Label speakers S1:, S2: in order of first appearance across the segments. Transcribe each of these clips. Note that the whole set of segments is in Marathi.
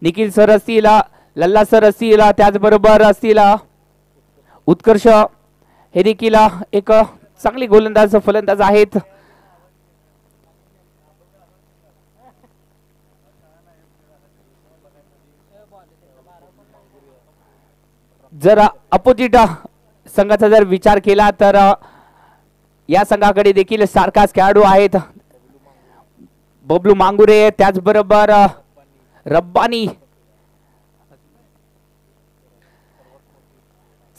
S1: निखिल सर असतील, लल्ला सर असतील, त्याचबरोबर असतील उत्कर्ष, हे देखील एक चांगली गोलंदाज फलंदाज आहेत. जर अपोजिट संघाचा जर विचार केला तर या संघाकडे देखील सारखाच खेळाडू आहेत. बबलू मांगुरे, त्याचबरोबर रब्बानी,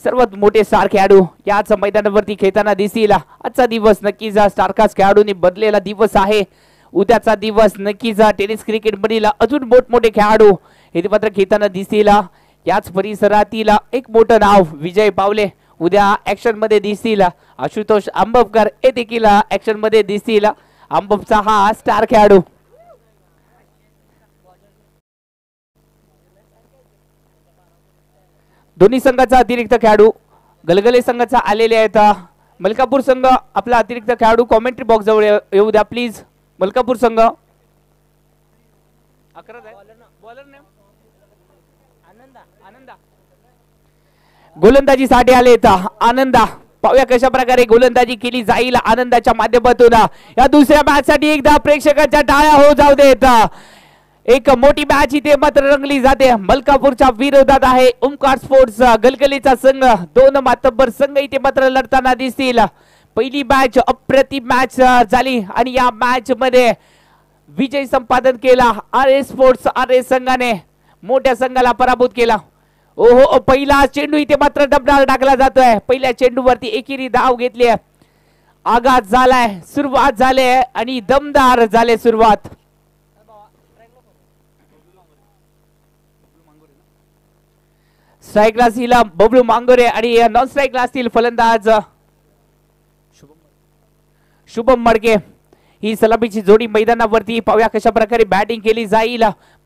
S1: सर्वात मोठे स्टार खेळाडू याच मैदानावरती खेळताना दिसतील. आजचा दिवस नक्कीच स्टारकास्ट खेळाडूंनी बदलेला दिवस आहे. उद्याचा दिवस नक्कीच टेनिस क्रिकेट मधील अजून मोठमोठे खेळाडू हे मात्र खेळताना दिसतील. याच परिसरातील एक मोठं नाव विजय पावले उद्या ऍक्शन मध्ये दिसतील. आशुतोष आंबवकर हे देखील ऍक्शन मध्ये दिसतील. आंबवचा हा स्टार खेळाडू. दोन्ही संघाचा अतिरिक्त खेळाडू गलगले संघाचा आलेले आहेत. मलकापूर संघ आपला अतिरिक्त खेळाडू कॉमेंट्री बॉक्स जवळ येऊ द्या प्लीज. मलकापूर संघ गोलंदाजीसाठी आलेत. आनंदा, पाहूया कशा प्रकारे गोलंदाजी केली जाईल आनंदाच्या माध्यमातून. या दुसऱ्या मॅच साठी एकदा प्रेक्षकांच्या टाळ्या हो जाऊ देत. एक मोठी मॅच इथे मात्र रंगली जाते. मलकापूरच्या विरोधात आहे ओमकार स्पोर्ट्स गलगलीचा संघ. दोन मातब्बर संघ इथे मात्र लढताना दिसतील. पहिली मॅच अप्रतिम मॅच झाली आणि या मॅच मध्ये विजय संपादन केला RS स्पोर्ट्स RS संघाने. मोठ्या संघाला पराभूत केला. ओहो, पहिला चेंडू इथे मात्र डबडाल टाकला जातोय. पहिल्या चेंडूवरती एकेरी धाव घेतली. आघात झालाय, सुरुवात झाली आणि दमदार झाले सुरुवात. स्ट्राईकला असतील बबलू मांगोरे आणि नॉन स्ट्राईकला असतील फलंदाज शुभम मडके. ही सलामीची जोडी मैदानावरती पाहूया कशा प्रकारे बॅटिंग केली जाईल.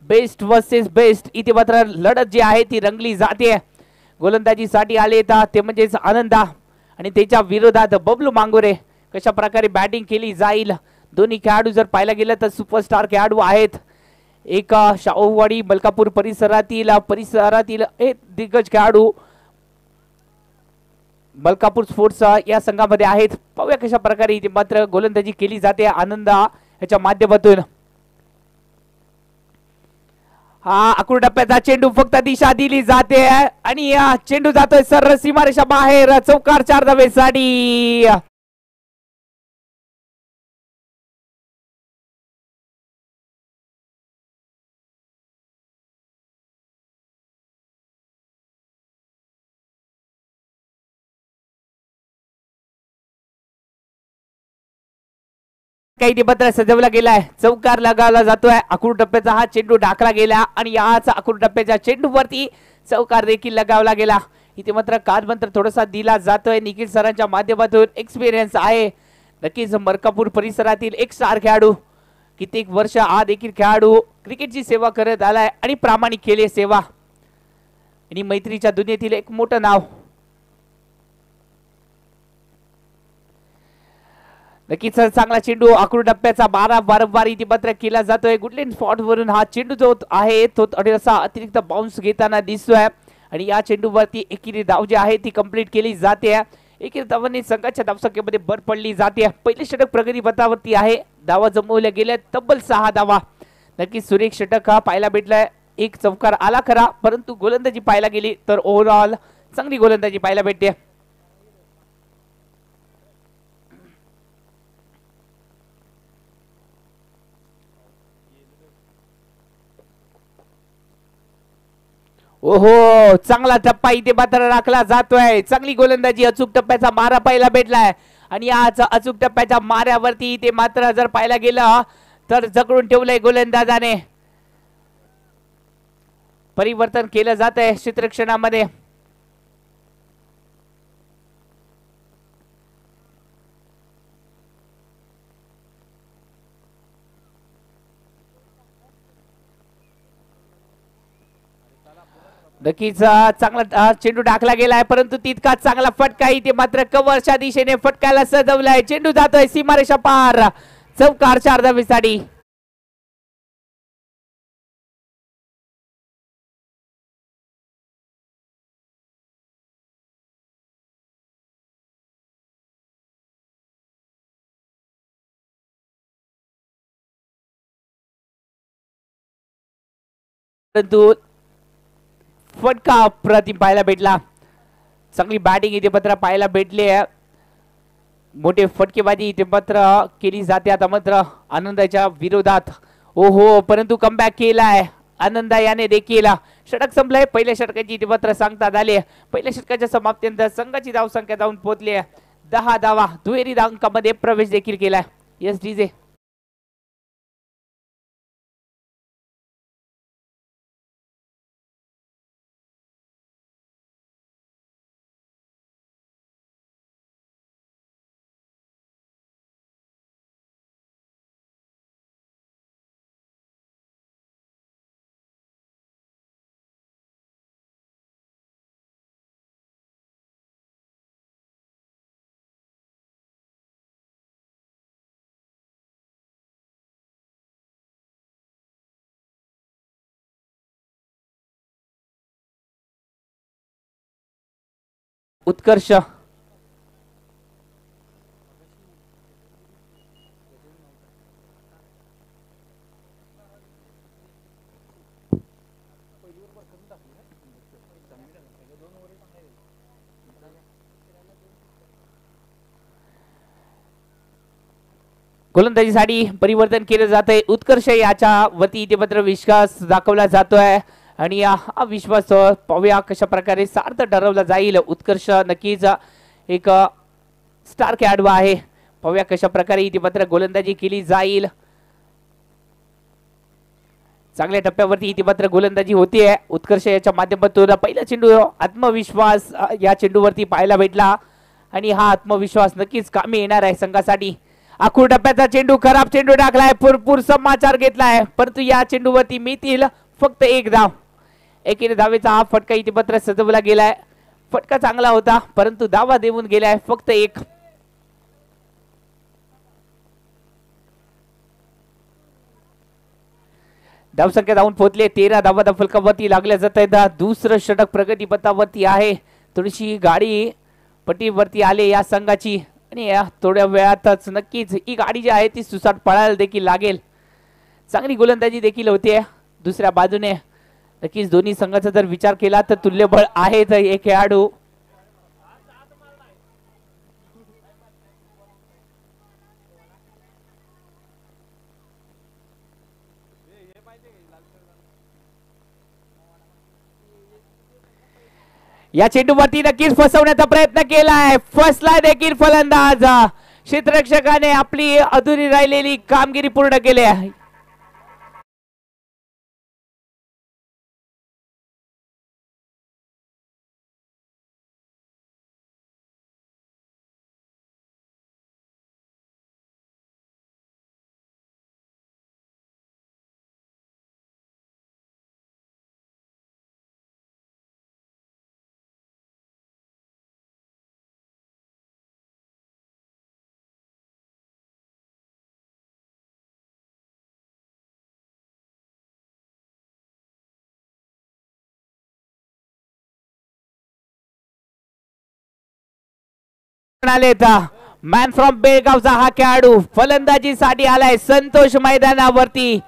S1: बेस्ट वर्सेस बेस्ट इथे मात्र लढत जी आहे ती रंगली जाते. गोलंदाजीसाठी आले ते म्हणजेच आनंदा आणि त्याच्या विरोधात बबलू मांगोरे. कशा प्रकारे बॅटिंग केली जाईल. दोन्ही खेळाडू जर पाहायला गेलं तर सुपरस्टार खेळाडू आहेत. एक शाहूवाडी मलकापूर परिसरातील एक दिग्गज खेळाडू मलकापूर स्पोर्ट्स या संघामध्ये आहेत. पाहूया कशा प्रकारे इथे मात्र गोलंदाजी केली जाते आनंदा याच्या माध्यमातून. हा आकृड टप्प्याचा चेंडू फक्त दिशा दिली जाते आणि चेंडू जातोय सरळ सीमारेषा बाहेर. चौकार 4 धावेसाठी. काही पत्र सजवला गेलाय. चौकार लगावला जातोय. आकृड टप्प्याचा हा चेंडू टाकला गेला आणि याच आकृड टप्प्याच्या चेंडूवरती चौकार देखील लगावला गेला. इथे मात्र कालमंत्र थोडासा दिला जातोय निखिल सरांच्या माध्यमातून. एक्सपिरियन्स आहे नक्कीच मलकापूर परिसरातील एक स्टार खेळाडू. कित्येक वर्ष हा देखील खेळाडू क्रिकेटची सेवा करत आलाय आणि प्रामाणिक केली सेवा आणि मैत्रीच्या दुनियेतील एक मोठं नाव. नक्कीच चांगला चेंडू आकृड टप्प्याचा 12 वारंवार इथे मात्र केला जातोय. गुडलँड स्पॉट वरून हा चेंडू जो आहे तो थोडासा अतिरिक्त बाउन्स घेताना दिसतोय आणि या चेंडूवरती एकेरी धाव जी आहे ती कंप्लीट केली जाते. एकेरी धावांनी संघाच्या धावसंख्येमध्ये भर पडली जाते. पहिले षटक प्रगती पथावरती आहे. धावा जमवल्या गेल्या तब्बल 6 धावा. नक्कीच सुरेख षटक हा पाहायला भेटलाय. एक चौकार आला खरा परंतु गोलंदाजी पाहायला गेली तर ओव्हरऑल चांगली गोलंदाजी पाहायला भेटते. ओहो, चांगला टप्पा इथे मात्र राखला जातोय. चांगली गोलंदाजी, अचूक टप्प्याचा मारा पाहायला भेटलाय आणि याच अचूक टप्प्याच्या माऱ्यावरती इथे मात्र जर पाहायला गेलं तर जकडून ठेवलंय गोलंदाजाने. परिवर्तन केलं जात आहे क्षेत्ररक्षणामध्ये. नक्कीच चांगला चेंडू टाकला गेलाय परंतु तितकाच चांगला फटका इथे मात्र कव्हरच्या दिशेने फटकायला सजवलाय. चेंडू जातोय सीमारेषा पार. चौकार 4 धावेसाठी. परंतु फटका प्रतिम पाहायला भेटला. चांगली बॅटिंग इथे मात्र पाहायला भेटली आहे. मोठे फटकेबाजी इथे मात्र केली जाते आता मात्र आनंदाच्या विरोधात. ओहो, परंतु कमबॅक केलाय आनंदा याने देखील. षटक संपलंय. पहिल्या षटकाची इथे मात्र सांगता झाली. पहिल्या षटकाच्या समाप्तीनंतर संघाची धावसंख्या जाऊन पोहोचली 10 धावा. दुहेरी अंकामध्ये प्रवेश देखील केलाय. Yes DJ. उत्कर्ष गोलंदाजीसाठी परिवर्तन केलं जात आहे. उत्कर्ष याच्या वरती इथे मात्र विश्वास दाखवला जातोय आणि हा विश्वास पाहूया कशा प्रकारे सार्थ ठरवला जाईल. उत्कर्ष नक्कीच एक स्टार खेळाडू आहे. पाहूया कशा प्रकारे इथे मात्र गोलंदाजी केली जाईल. चांगल्या टप्प्यावरती इथे मात्र गोलंदाजी होतीये. उत्कर्ष याच्या माध्यमातून पहिला चेंडू आत्मविश्वास या चेंडूवरती पाहायला भेटला आणि हा आत्मविश्वास नक्कीच कामी येणार आहे संघासाठी. आखूड टप्प्याचा चेंडू, खराब चेंडू टाकलाय, भरपूर समाचार घेतलाय, परंतु या चेंडूवरती मिळतील फक्त एक धाव. एकेरी धावेचा हा फटका इथे मात्र सजवला गेलाय. फटका चांगला होता परंतु धावा देऊन गेलाय फक्त एक. धावसंख्या जाऊन पोहोचले 13 धावा फलकावरती लागल्या जात आहेत. दुसरं षटक प्रगतीपथावरती आहे. थोडीशी गाडी पट्टीवरती आले या संघाची आणि या थोड्या वेळातच नक्कीच ही गाडी जी आहे ती सुसाट पळायला देखील लागेल. चांगली गोलंदाजी देखील होते. दुसऱ्या बाजूने नक्कीच दोन्ही संघाचा जर विचार केला तर तुल्यबळ आहे. तर एक खेळाडू या चेंडूवरती नक्कीच फसवण्याचा प्रयत्न केलाय. फसलाय देखील फलंदाज. क्षेत्ररक्षकाने आपली अधुरी राहिलेली कामगिरी पूर्ण केली आहे. मॅन फ्रॉम बेळगावचा हा खेळाडू फलंदाजीसाठी आलाय संतोष मैदानावरती.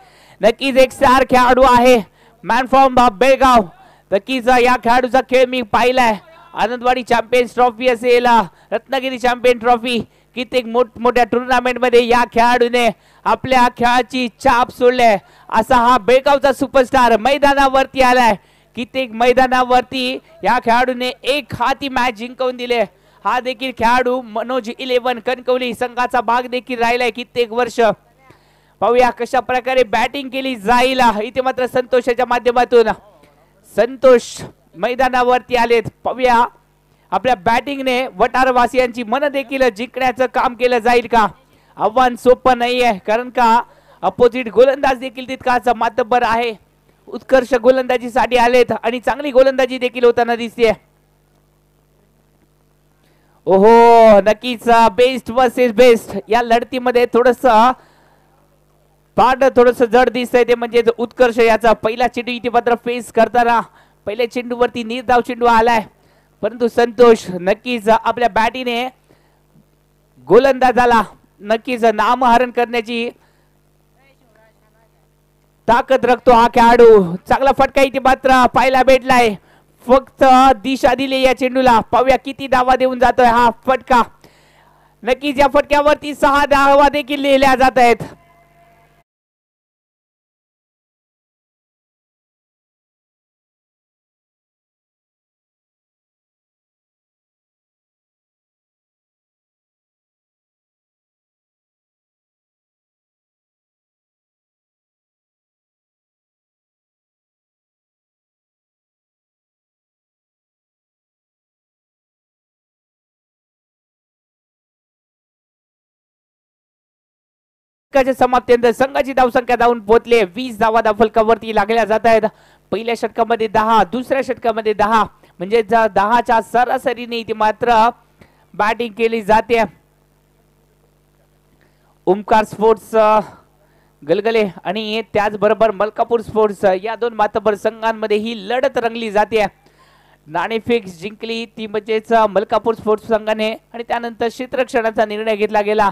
S1: नक्कीच एक स्टार खेळाडू आहे मॅन फ्रॉम बेळगाव. नक्कीच या खेळाडूचा खेळ मी पाहिलाय. आनंदवाडी चॅम्पियन्स ट्रॉफी असेल, रत्नागिरी चॅम्पियन ट्रॉफी, कित्येक मोठमोठ्या टुर्नामेंट मध्ये या खेळाडूने आपल्या खेळाची छाप सोडली. असा हा बेळगावचा सुपरस्टार मैदानावरती आलाय. कित्येक मैदानावरती या खेळाडूने एक हाती मॅच जिंकवून दिले. हा देखील खेळाडू मनोज 11 कणकवली संघाचा भाग देखील राहिलाय कित्येक वर्ष. पाहूया कशा प्रकारे बॅटिंग केली जाईल. इथे मात्र संतोषाच्या माध्यमातून संतोष मैदानावरती आलेत. पाहूया आपल्या बॅटिंगने वटारवासियांची मन देखील जिंकण्याचं काम केलं जाईल का. आव्हान सोपं नाहीये कारण का अपोजिट गोलंदाज देखील तितकाच मातब्बर आहे. उत्कर्ष गोलंदाजीसाठी आलेत आणि चांगली गोलंदाजी देखील होताना दिसते. ओहो, नक्कीच बेस्ट वर्सेस बेस्ट या लढतीमध्ये थोडस जड दिसतंय. ते म्हणजे उत्कर्ष याचा पहिला चेंडू इथे मात्र फेस करताना पहिल्या चेंडूवरती निर्धाव चेंडू आलाय, परंतु संतोष नक्कीच आपल्या बॅटीने गोलंदाजाला नक्कीच नामहरण करण्याची ताकद रखतो हा खेळाडू. चांगला फटका इथे मात्र पाहायला भेटलाय. फक्त दिशा दिली या चेंडूला. पाहूया किती धावा देऊन जातोय हा फटका. नक्कीच या फटक्यावरती 6 धावा देखील लिहिल्या जात आहेत. समाप्तीनंतर संघाची धावसंख्या धावून पोहोचले 20 धावा फलकावरती लागल्या जात आहेत. पहिल्या षटकामध्ये 10, दुसऱ्या षटकामध्ये 10, म्हणजे 10च्या सरासरीने इथे मात्र बॅटिंग केली जाते. ओमकार स्पोर्ट्स गलगले आणि त्याचबरोबर मलकापूर स्पोर्ट्स या दोन मातबर संघांमध्ये ही लढत रंगली जाते. नाणेफेक जिंकली ती म्हणजेच मलकापूर स्पोर्ट्स संघाने आणि त्यानंतर क्षेत्ररक्षणाचा निर्णय घेतला गेला.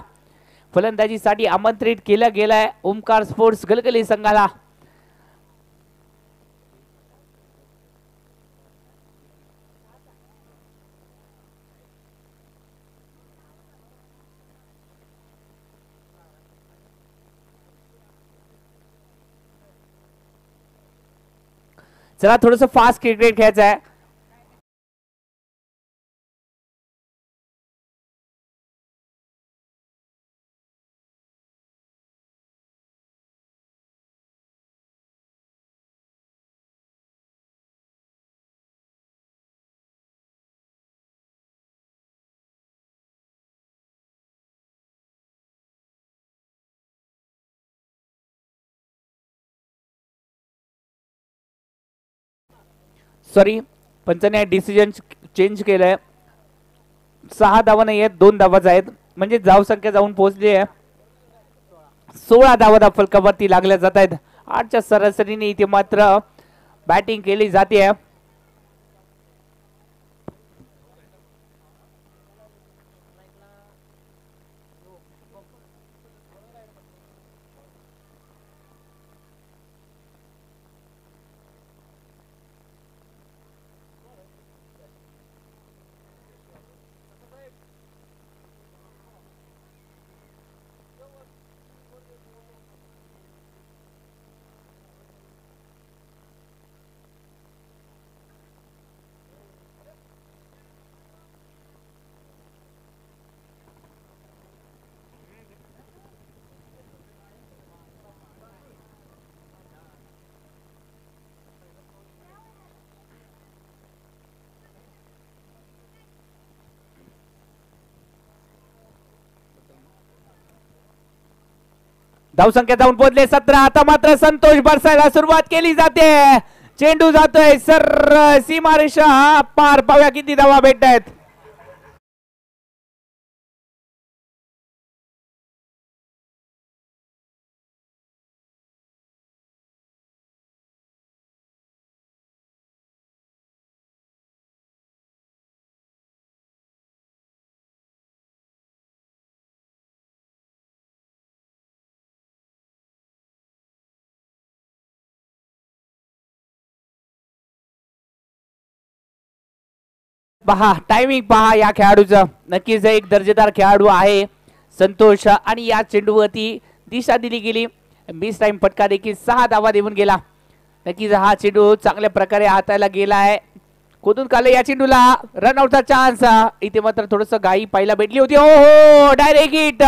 S1: फलंदाजीसाठी आमंत्रित केलं गेलंय ओमकार स्पोर्ट्स गलगली संघाला. चला थोडस फास्ट क्रिकेट खेळायचं आहे. सॉरी पंचाने डिसिजन चेंज केलंय. 6 धावा नाही आहेत, 2 धावाच आहेत, म्हणजे धाव संख्या जाऊन पोहोचली आहे 16 धावा फलकावरती लागल्या जात आहेत. 8च्या सरासरीने इथे मात्र बॅटिंग केली जाते. धावसंख्या जाऊन पोहोचले 17. आता मात्र संतोष बरसायला सुरुवात केली जाते. चेंडू जातोय सर सीमारेषा पार. पाहूया किती धावा भेटत आहेत. पहा टायमिंग पहा या खेळाडूचं. नक्कीच एक दर्जेदार खेळाडू आहे संतोष. आणि या चेंडूवरती दिशा दिली गेली. मिस टाइम फटका देखील 6 धावा देऊन गेला. नक्कीच हा चेंडू चांगल्या प्रकारे हाताळला गेला आहे. कुठून काले या चेंडूला रनआउटचा चान्स. इथे मात्र थोडस घाई पाहायला भेटली होती. हो डायरेक्ट हिट.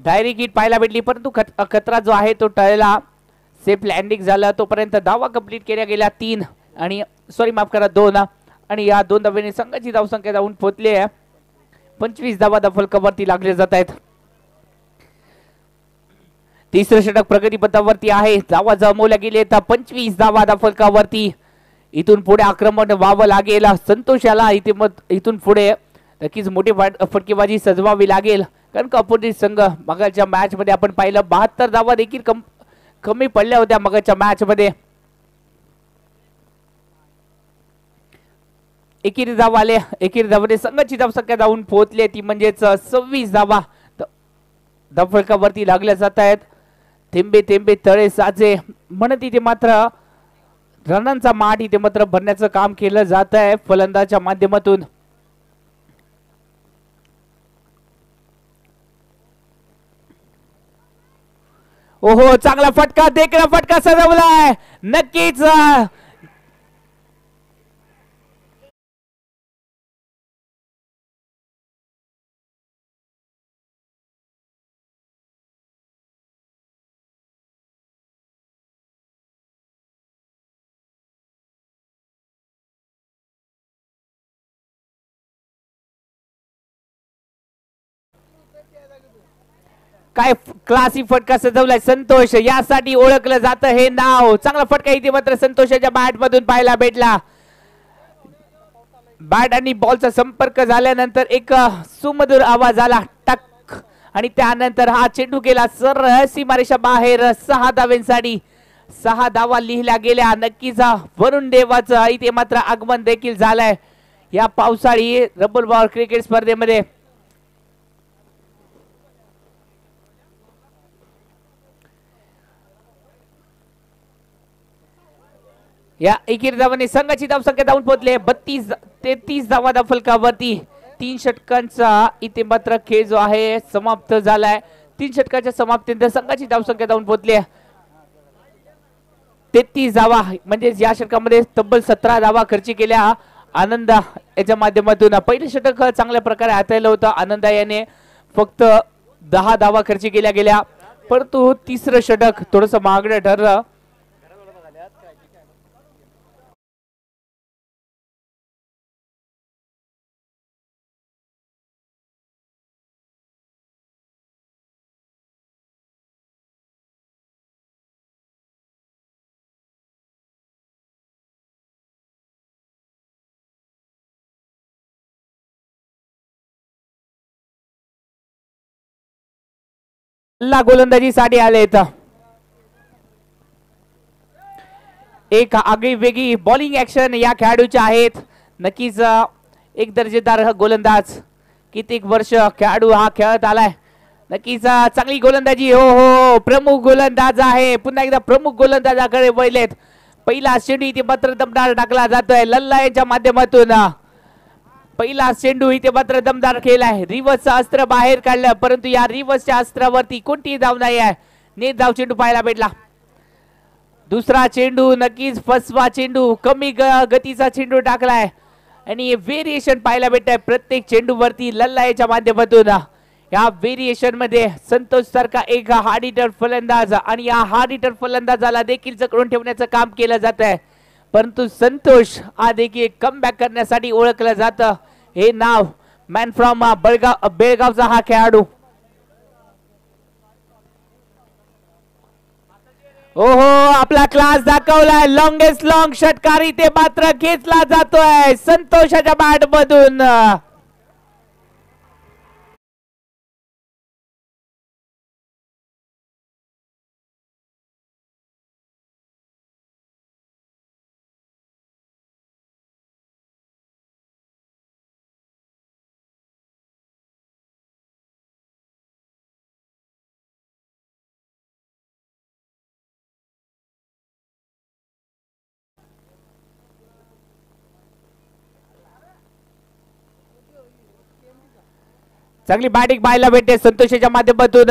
S1: डायरेक्ट हिट पाहायला भेटली, परंतु खतरा जो आहे तो टळला. सेफ लँडिंग झालं. तोपर्यंत धावा कंप्लीट केल्या गेल्या 3 आणि सॉरी माफ करा 2. आणि या 2 धावेने संघाची धावसंख्या जाऊन पोहोचली आहे 25 धावा फलकावरती लागले जात आहेत. तिसरं षटक प्रगतीपथावरती आहे. धावा जमवल्या गेले तर 25 धावा फलकावरती. इथून पुढे आक्रमण व्हावं लागेल संतोषाला. इथून पुढे नक्कीच मोठी फटकेबाजी सजवावी लागेल, कारण का अपोजिट संघ मगाच्या मॅच मध्ये आपण पाहिलं 72 धावा देखील कमी पडल्या होत्या मगाच्या मॅच मध्ये. एकेरी धावा आले. एकेरी धावाने संघाची धावसंख्या जाऊन पोहोचली ती म्हणजेच 26 धावा. धावफलकावरती लागल्या जात आहेत. थेंबे थेंबे तळे साचे म्हणत इथे मात्र रनांचा माठ इथे मात्र भरण्याचं काम केलं जात आहे फलंदाच्या माध्यमातून. ओहो चांगला फटका देखील फटका सजवलाय नक्कीच. काय क्लासिक फटका सजवलाय संतोष यासाठी ओळखलं जातं हे नाव. चांगला फटका इथे मात्र संतोषाच्या बॅट मधून पाहायला भेटला. बॅट आणि बॉलचा संपर्क झाल्यानंतर एक सुमधुर आवाज आला टक आणि त्यानंतर हा चेंडू गेला सरळ सीमारेषा बाहेर. 6 धावांसाठी 6 धावा लिहिल्या गेल्या. नक्कीच वरुण देवाचं इथे मात्र आगमन देखील झालंय या पावसाळी रबर बॉल क्रिकेट स्पर्धेमध्ये. या एकेरी धावांनी संघाची धावसंख्या धावून पोहोचले 32-33 धावा फलकावरती. 3 षटकांचा इथे मात्र खेळ जो आहे समाप्त झालाय. 3 षटकाच्या समाप्तीनंतर संघाची धावसंख्या धावून पोहोचली 33 धावा म्हणजे या षटकामध्ये तब्बल 17 धावा खर्च केल्या आनंद याच्या माध्यमातून. पहिलं षटक चांगल्या प्रकारे हाताळलं होतं आनंद याने फक्त 10 धावा खर्च केल्या गेल्या परंतु तिसरं षटक थोडंसं महागडं ठरलं. गोलंदाजीसाठी आलेत. एक आगळी वेगळी बॉलिंग ऍक्शन या खेळाडूच्या आहेत. नक्कीच एक दर्जेदार गोलंदाज कित्येक वर्ष खेळाडू हा खेळत आलाय. नक्कीच चांगली गोलंदाजी. हो हो प्रमुख गोलंदाज आहे. पुन्हा एकदा प्रमुख गोलंदाजाकडे वळलेत. पहिला चेंडू इथे मात्र दमदार टाकला जातोय लल्ला यांच्या माध्यमातून. पहिला चेंडू इथे मात्र दमदार खेळ आहे. रिव्हर्सचं अस्त्र बाहेर काढलं परंतु या रिव्हर्सच्या अस्त्रावरती कोणतीही धाव नाही आहे. नेट धाव चेंडू पाहायला भेटला. दुसरा चेंडू नक्कीच फसवा चेंडू कमी गतीचा चेंडू टाकलाय आणि व्हेरिएशन पाहायला भेटतंय प्रत्येक चेंडू वरती लल्ला याच्या माध्यमातून. या व्हेरिएशन मध्ये संतोष सारखा एक हार्ड हिटर फलंदाज आणि या हार्ड हिटर फलंदाजाला देखील जखडून ठेवण्याचं काम केलं जात आहे परंतु संतोष हा देखील कमबॅक करण्यासाठी ओळखलं जातं हे नाव. मॅन फ्रॉम बेळगावचा हा खेळाडू. ओहो आपला क्लास दाखवलाय. लॉंगेस्ट लॉंग षटकार इथे मात्र खेचला जातोय संतोषाच्या बॅट मधून. चांगली बॅटिंग पाहायला भेटते संतोषाच्या माध्यमातून.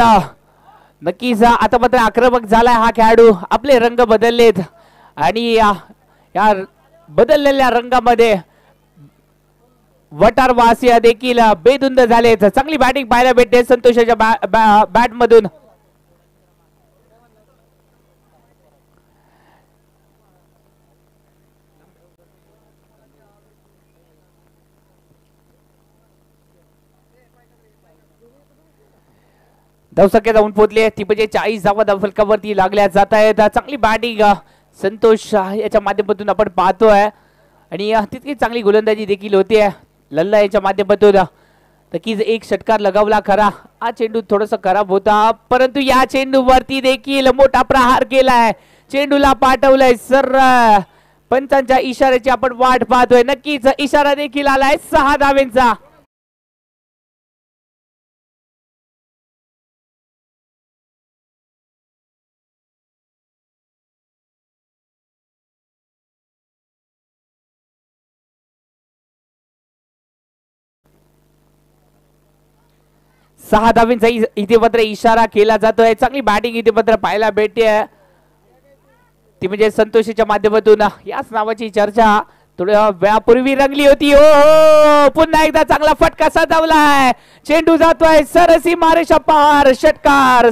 S1: नक्कीच आता मात्र आक्रमक झालाय हा खेळाडू. आपले रंग बदललेत आणि या बदललेल्या रंगामध्ये वटारवासिया देखील बेधुंद झालेत. चांगली बॅटिंग पाहायला भेटते संतोषाच्या बॅट मधून. धावसंख्या जाऊन पोहोचली ती म्हणजे 40 धावा धावफलकावरती लागल्या जात आहेत. चांगली बॅटिंग संतोष याच्या माध्यमातून आपण पाहतोय आणि तितकी चांगली गोलंदाजी देखील होती लल्ला याच्या माध्यमातून. नक्कीच एक षटकार लगावला खरा. हा चेंडू थोडासा खराब होता परंतु या चेंडू वरती देखील मोठा प्रहार केलाय. चेंडूला पाठवलंय सर पंचांच्या इशाऱ्याची आपण वाट पाहतोय. नक्कीच इशारा देखील आलाय 6 धावेंचा. 6 धावांचा इथे मात्र इशारा केला जातोय. चांगली बॅटिंग इथे मात्र पाहायला भेटते, ती म्हणजे संतोषीच्या माध्यमातून. याच नावाची चर्चा थोड्या वेळापूर्वी रंगली होती. हो, पुन्हा एकदा चांगला फटका सजवलाय. चेंडू जातोय सरसी मारेशा पार, षटकार.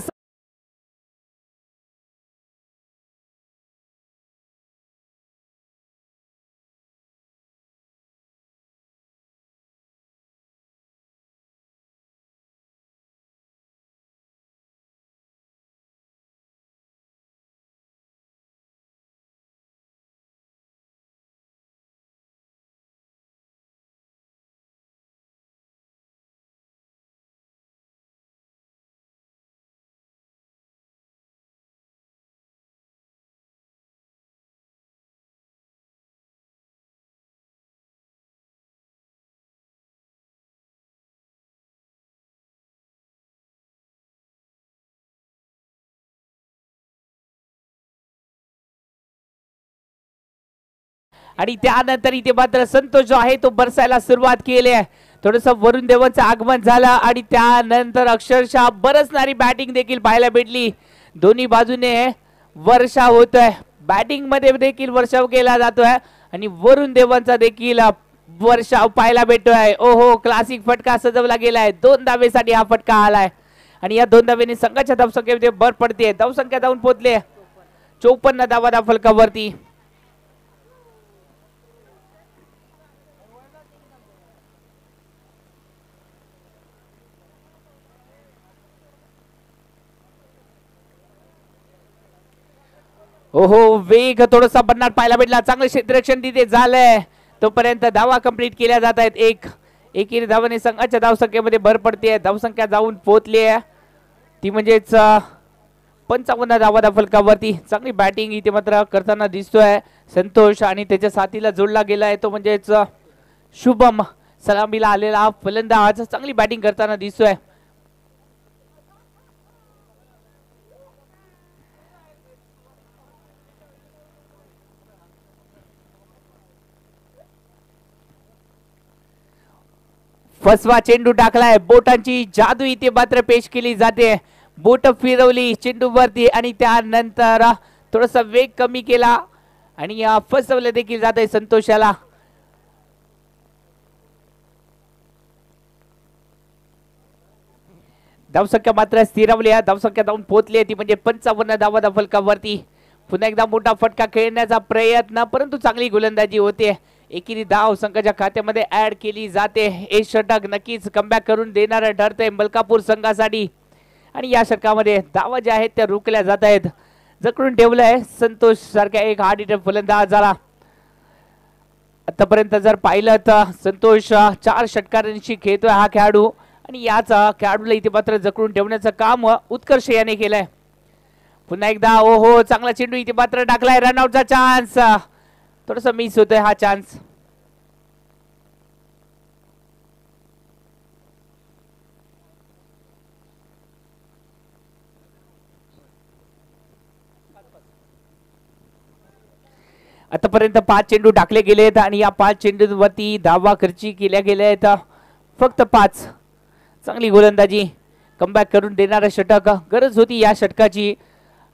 S1: आणि त्यानंतर इथे मात्र संतोष जो आहे तो बरसायला सुरुवात केली आहे. थोडस वरुण देवांचं आगमन झालं आणि त्यानंतर अक्षरशः बरसणारी बॅटिंग देखील पाहायला भेटली. दोन्ही बाजूने वर्षाव होतोय, बॅटिंग मध्ये देखील वर्षाव केला जातोय आणि वरुण देवांचा देखील वर्षाव पाहायला भेटतोय. ओहो, क्लासिक फटका सजवला गेलाय. 2 धावेसाठी हा फटका आलाय आणि या 2 धावेने संघाच्या धावसंख्येमध्ये भर पडते. धावसंख्या जाऊन पोहोचले 54 धावा त्या फलकावरती. ओहो, वेग थोडासा बनणार पाहायला भेटला. चांगलं क्षेत्ररक्षण तिथे झालंय. तोपर्यंत धावा कंप्लीट केल्या जात आहेत. एकेरी धावाने संघाच्या धावसंख्येमध्ये भर पडते. धावसंख्या जाऊन पोहोचली आहे ती म्हणजेच 55 धावा त्या फलकावरती. चांगली बॅटिंग इथे मात्र करताना दिसतोय संतोष आणि त्याच्या साथीला जोडला गेलाय तो म्हणजेच शुभम. सलामीला आलेला फलंदाज चांगली बॅटिंग करताना दिसतोय. फसवा चेंडू टाकलाय. बोटांची जादू इथे मात्र पेश केली जाते. बोट फिरवली चेंडू वरती आणि त्यानंतर थोडासा वेग कमी केला आणि फसवलं देखील जात आहे संतोषाला. धावसंख्या मात्र स्थिरावली आहे. धावसंख्या जाऊन पोहोचली ती म्हणजे 55 धावा त्या फलकावरती. पुन्हा एकदा मोठा फटका खेळण्याचा प्रयत्न, परंतु चांगली गोलंदाजी होते. एकेरी धाव संघाच्या खात्यामध्ये ऍड केली जाते. हे षटक नक्कीच कमबॅक करून देणारं ठरतंय मलकापूर संघासाठी आणि या षटकामध्ये धावा ज्या आहेत त्या रोखल्या जात आहेत. जकडून ठेवलंय संतोष सारख्या एक हार्ड हिटर फलंदाजाला. आतापर्यंत जर पाहिलं तर संतोष 4 षटकारांशी खेळतोय हा खेळाडू आणि याच खेळाडूला इथे मात्र जकडून ठेवण्याचं काम उत्कर्ष याने केलंय. पुन्हा एकदा ओहो, चांगला चेंडू इथे मात्र टाकलाय. रनआउटचा चान्स, थोडासा मिस होतोय हा चान्स. आतापर्यंत 5 चेंडू टाकले गेलेत आणि या 5 चेंडूंवरती धावा खर्ची केल्या गेल्या आहेत फक्त 5. चांगली गोलंदाजी, कमबॅक करून देणारा षटक गरज होती या षटकाची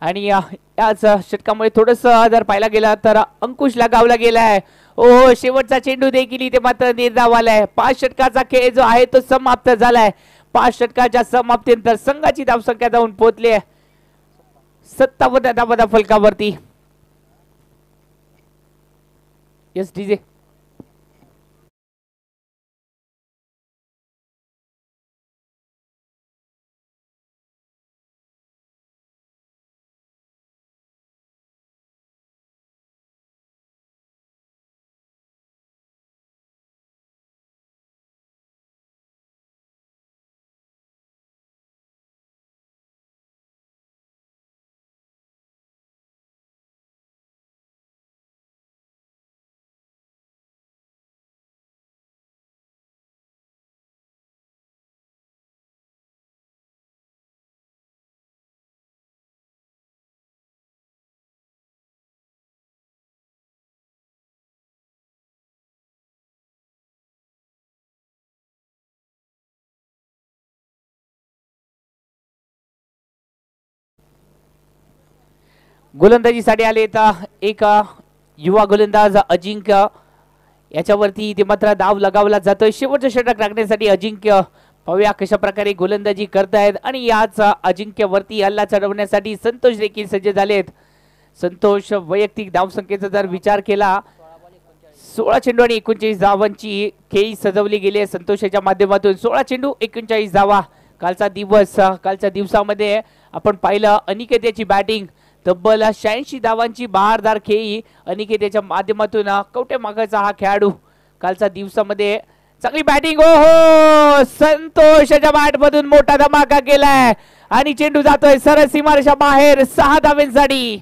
S1: आणि याच षटकामुळे थोडस जर पाहायला गेला तर अंकुशला गावला गेलाय. ओ, शेवटचा चेंडू देखील इथे मात्र निर्धाव आलाय. 5 षटकाचा खेळ जो आहे तो समाप्त झालाय. 5 षटकाच्या समाप्तीनंतर संघाची धावसंख्या जाऊन पोहोचली 57 धावा फलकावरती. Yes DJ. गोलंदाजीसाठी आले तर एक युवा गोलंदाज अजिंक्य याच्यावरती ते मात्र धाव लगावला जातोय. शेवटचं षटक टाकण्यासाठी अजिंक्य पाहूया कशा प्रकारे गोलंदाजी करतायत आणि याच अजिंक्यवरती हल्ला चढवण्यासाठी संतोष देखील सज्ज झालेत. संतोष वैयक्तिक धावसंख्येचा जर विचार केला 16 चेंडू आणि 39 धावांची खेळी सजवली गेली आहे संतोषाच्या माध्यमातून. 16 चेंडू 39 धावा. कालच्या दिवसामध्ये आपण पाहिलं अनिकेत बॅटिंग तब्बल 86 धावांची बहारदार खेळी अनिकेतच्या माध्यमातून कवटे मागाचा हा खेळाडू कालच्या दिवसामध्ये चांगली बॅटिंग. हो संतोषच्या बॅट मधून मोठा धमाका केलाय आणि चेंडू जातोय सरळ सीमारेषा बाहेर 6 धावांसाठी.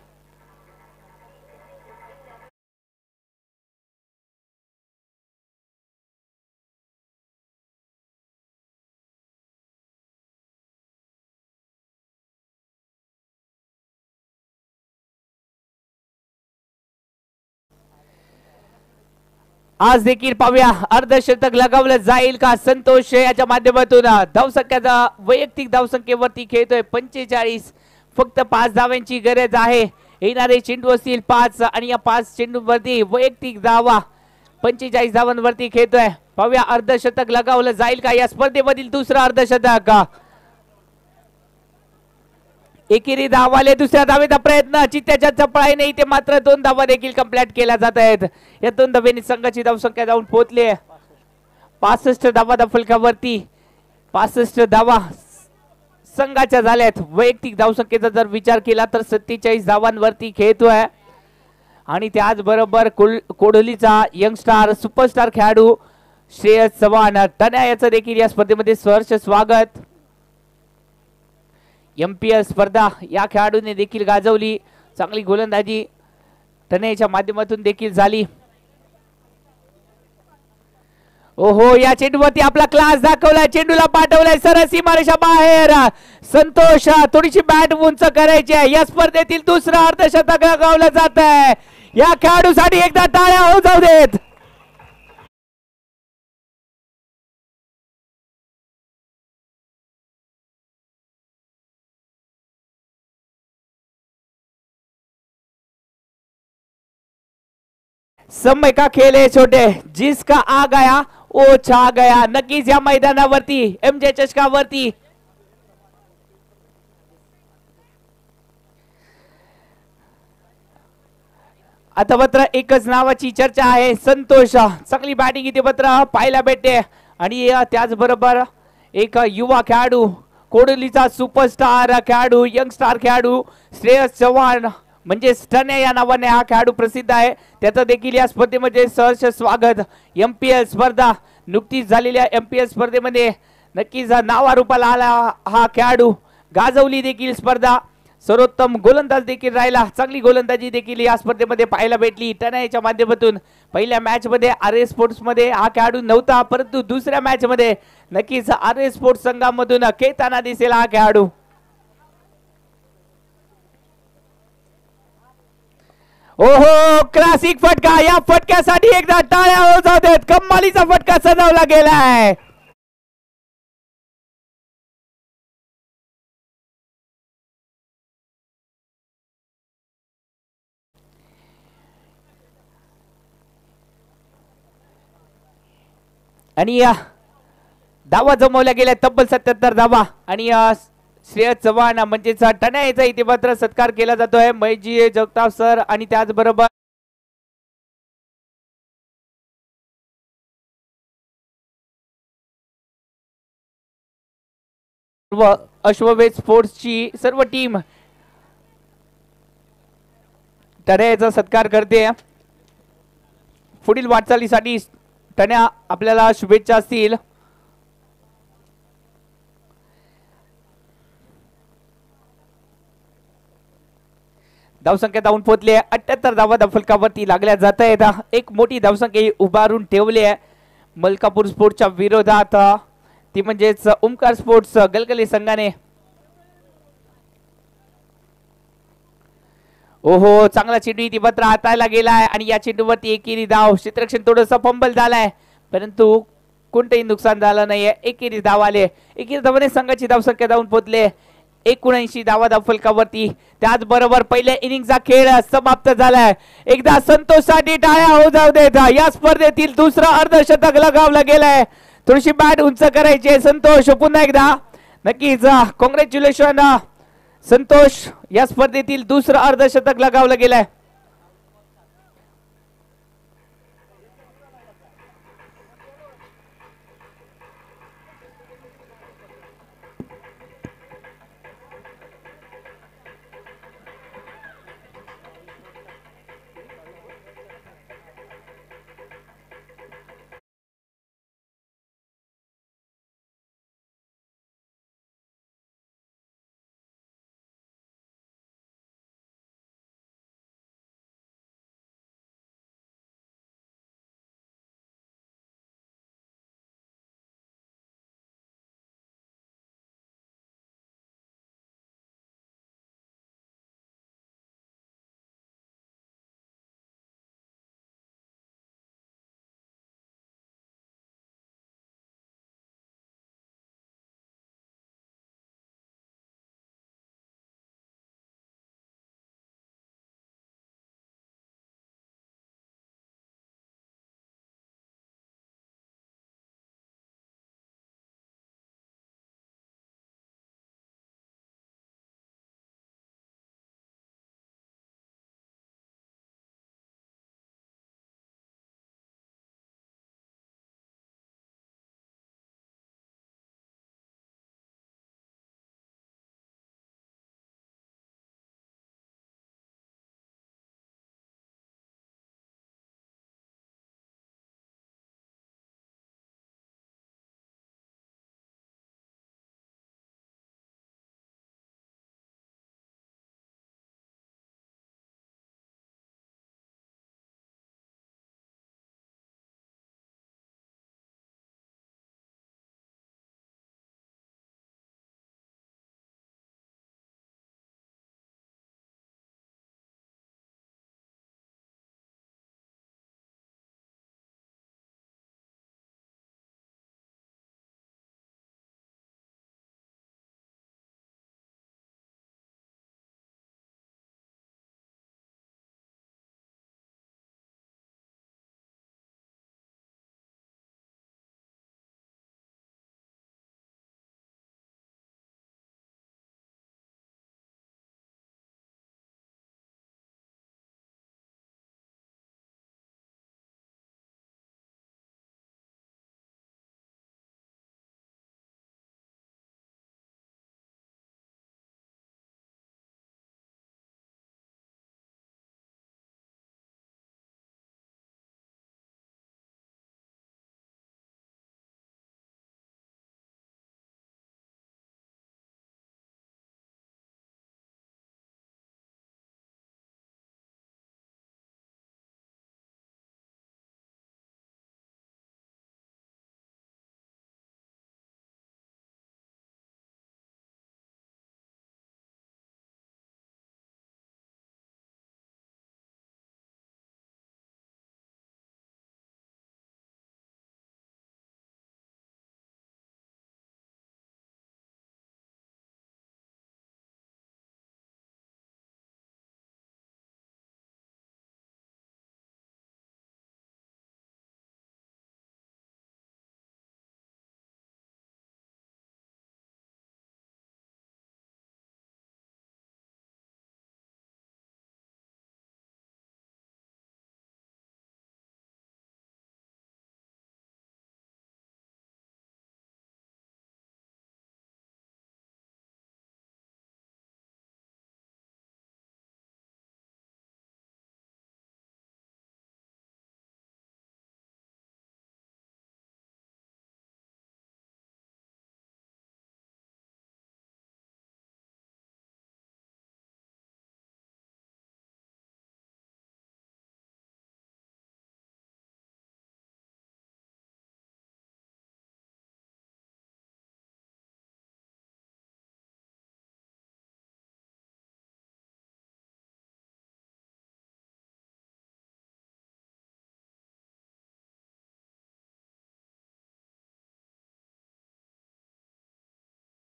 S1: आज देखील पाहूया अर्धशतक लगावलं जाईल का संतोष याच्या माध्यमातून. धावसंख्याचा वैयक्तिक धावसंख्येवरती खेळतोय 45. फक्त 5 धावांची गरज आहे. येणारे चेंडू असतील 5 आणि या 5 चेंडूवरती वैयक्तिक धावा 45 धावांवरती खेळतोय. पाहूया अर्धशतक लगावलं जाईल का या स्पर्धेमधील दुसरं अर्धशतक. एकेरी धावाले दुसऱ्या धावेचा प्रयत्न चित्त्याच्या चपळाईने इथे मात्र 2 धावा देखील कंप्लीट केल्या जात आहेत. या 2 धावेनी संघाची धावसंख्या जाऊन पोहोचली 65 धावा फलकावरती. 65 धावा संघाच्या झाल्यात. वैयक्तिक धावसंख्येचा जर विचार केला तर 47 धावांवरती खेळतोय आणि त्याचबरोबर कोडोलीचा यंगस्टार सुपरस्टार खेळाडू श्रेयस चव्हाण टन्या याचं देखील या स्पर्धेमध्ये सहर्ष स्वागत. MPL स्पर्धा या खेळाडूने देखील गाजवली. चांगली गोलंदाजी टन्याच्या माध्यमातून देखील झाली. ओहो या चेंडूवरती आपला क्लास दाखवलाय. चेंडूला पाठवलाय सरळ सीमारेषा बाहेर. संतोष थोडीशी बॅट उंच करायची आहे. या स्पर्धेतील दुसरा अर्धशतक लगावलं जात आहे. या खेळाडूसाठी एकदा टाळ्या हो जाऊ देत. समय का खेल है छोटे जिसका आ गया वो छा गया. नक्कीच या मैदानावरती MJ चषकावरती आता मात्र एकच नावाची चर्चा आहे संतोष. चांगली बॅटिंग इथे मात्र पाहायला भेटते आणि त्याचबरोबर एक युवा खेळाडू कोडोलीचा सुपरस्टार खेळाडू यंगस्टार खेळाडू श्रेयस चव्हाण म्हणजे टन्या या नावाने हा खेळाडू प्रसिद्ध आहे. त्याचं देखील या स्पर्धेमध्ये सहर्ष स्वागत. MPL स्पर्धा नुकतीच झालेल्या MPL स्पर्धेमध्ये नक्कीच नावारूपाला आला हा खेळाडू. गाजवली देखील स्पर्धा. सर्वोत्तम गोलंदाज देखील राहिला. चांगली गोलंदाजी देखील या स्पर्धेमध्ये पाहायला भेटली टन्याच्या माध्यमातून. पहिल्या मॅच मध्ये RS स्पोर्ट्स मध्ये हा खेळाडू नव्हता परंतु दुसऱ्या मॅच मध्ये नक्कीच RS स्पोर्ट्स संघामधून खेळताना दिसेल हा खेळाडू. ओहो क्लासिक फटका. या फटक्यासाठी एकदा टाळ्या हो जाऊ देत. कमालीचा फटका सजवला गेलाय. आणि धावा जमवल्या गेल्या तब्बल 77 धावा आणि श्रेयस चव्हाण म्हणजेच टन्या याचा इथे मात्र सत्कार केला जातोय. महेशजी जगताप सर आणि त्याचबरोबर अश्ववेध स्पोर्ट्सची सर्व टीम टन्या याचा सत्कार करते. पुढील वाटचालीसाठी टन्या आपल्याला शुभेच्छा असतील. धावसंख्या धावून पोहोचले 78 धावा फलकावरती लागल्या जात आहेत. एक मोठी धावसंख्या उभारून ठेवली आहे मलकापूर स्पोर्ट्सच्या विरोधात. ती म्हणजेच ओमकार स्पोर्ट्स गलगली संघाने. ओहो चांगला चेंडू ती मात्र हाताळला गेलाय आणि या चेंडूवरती एकेरी धाव. क्षेत्ररक्षण थोडंसं फंबल झालाय परंतु कोणतंही नुकसान झालं नाहीये. एकेरी धाव आले. एकेरी धावाने संघाची धावसंख्या धावून पोहोचले 79 धावा फलकावरती. त्याचबरोबर पहिल्या इनिंगचा खेळ समाप्त झालाय. एकदा संतोषसाठी टाळ्या हो जाऊ देत. या स्पर्धेतील दुसरं अर्धशतक लगावलं गेलंय. थोडीशी बॅट उंच करायची संतोष. पुन्हा एकदा नक्कीच कॉंग्रॅच्युलेशन संतोष. या स्पर्धेतील दुसरं अर्धशतक लगावलं गेलंय.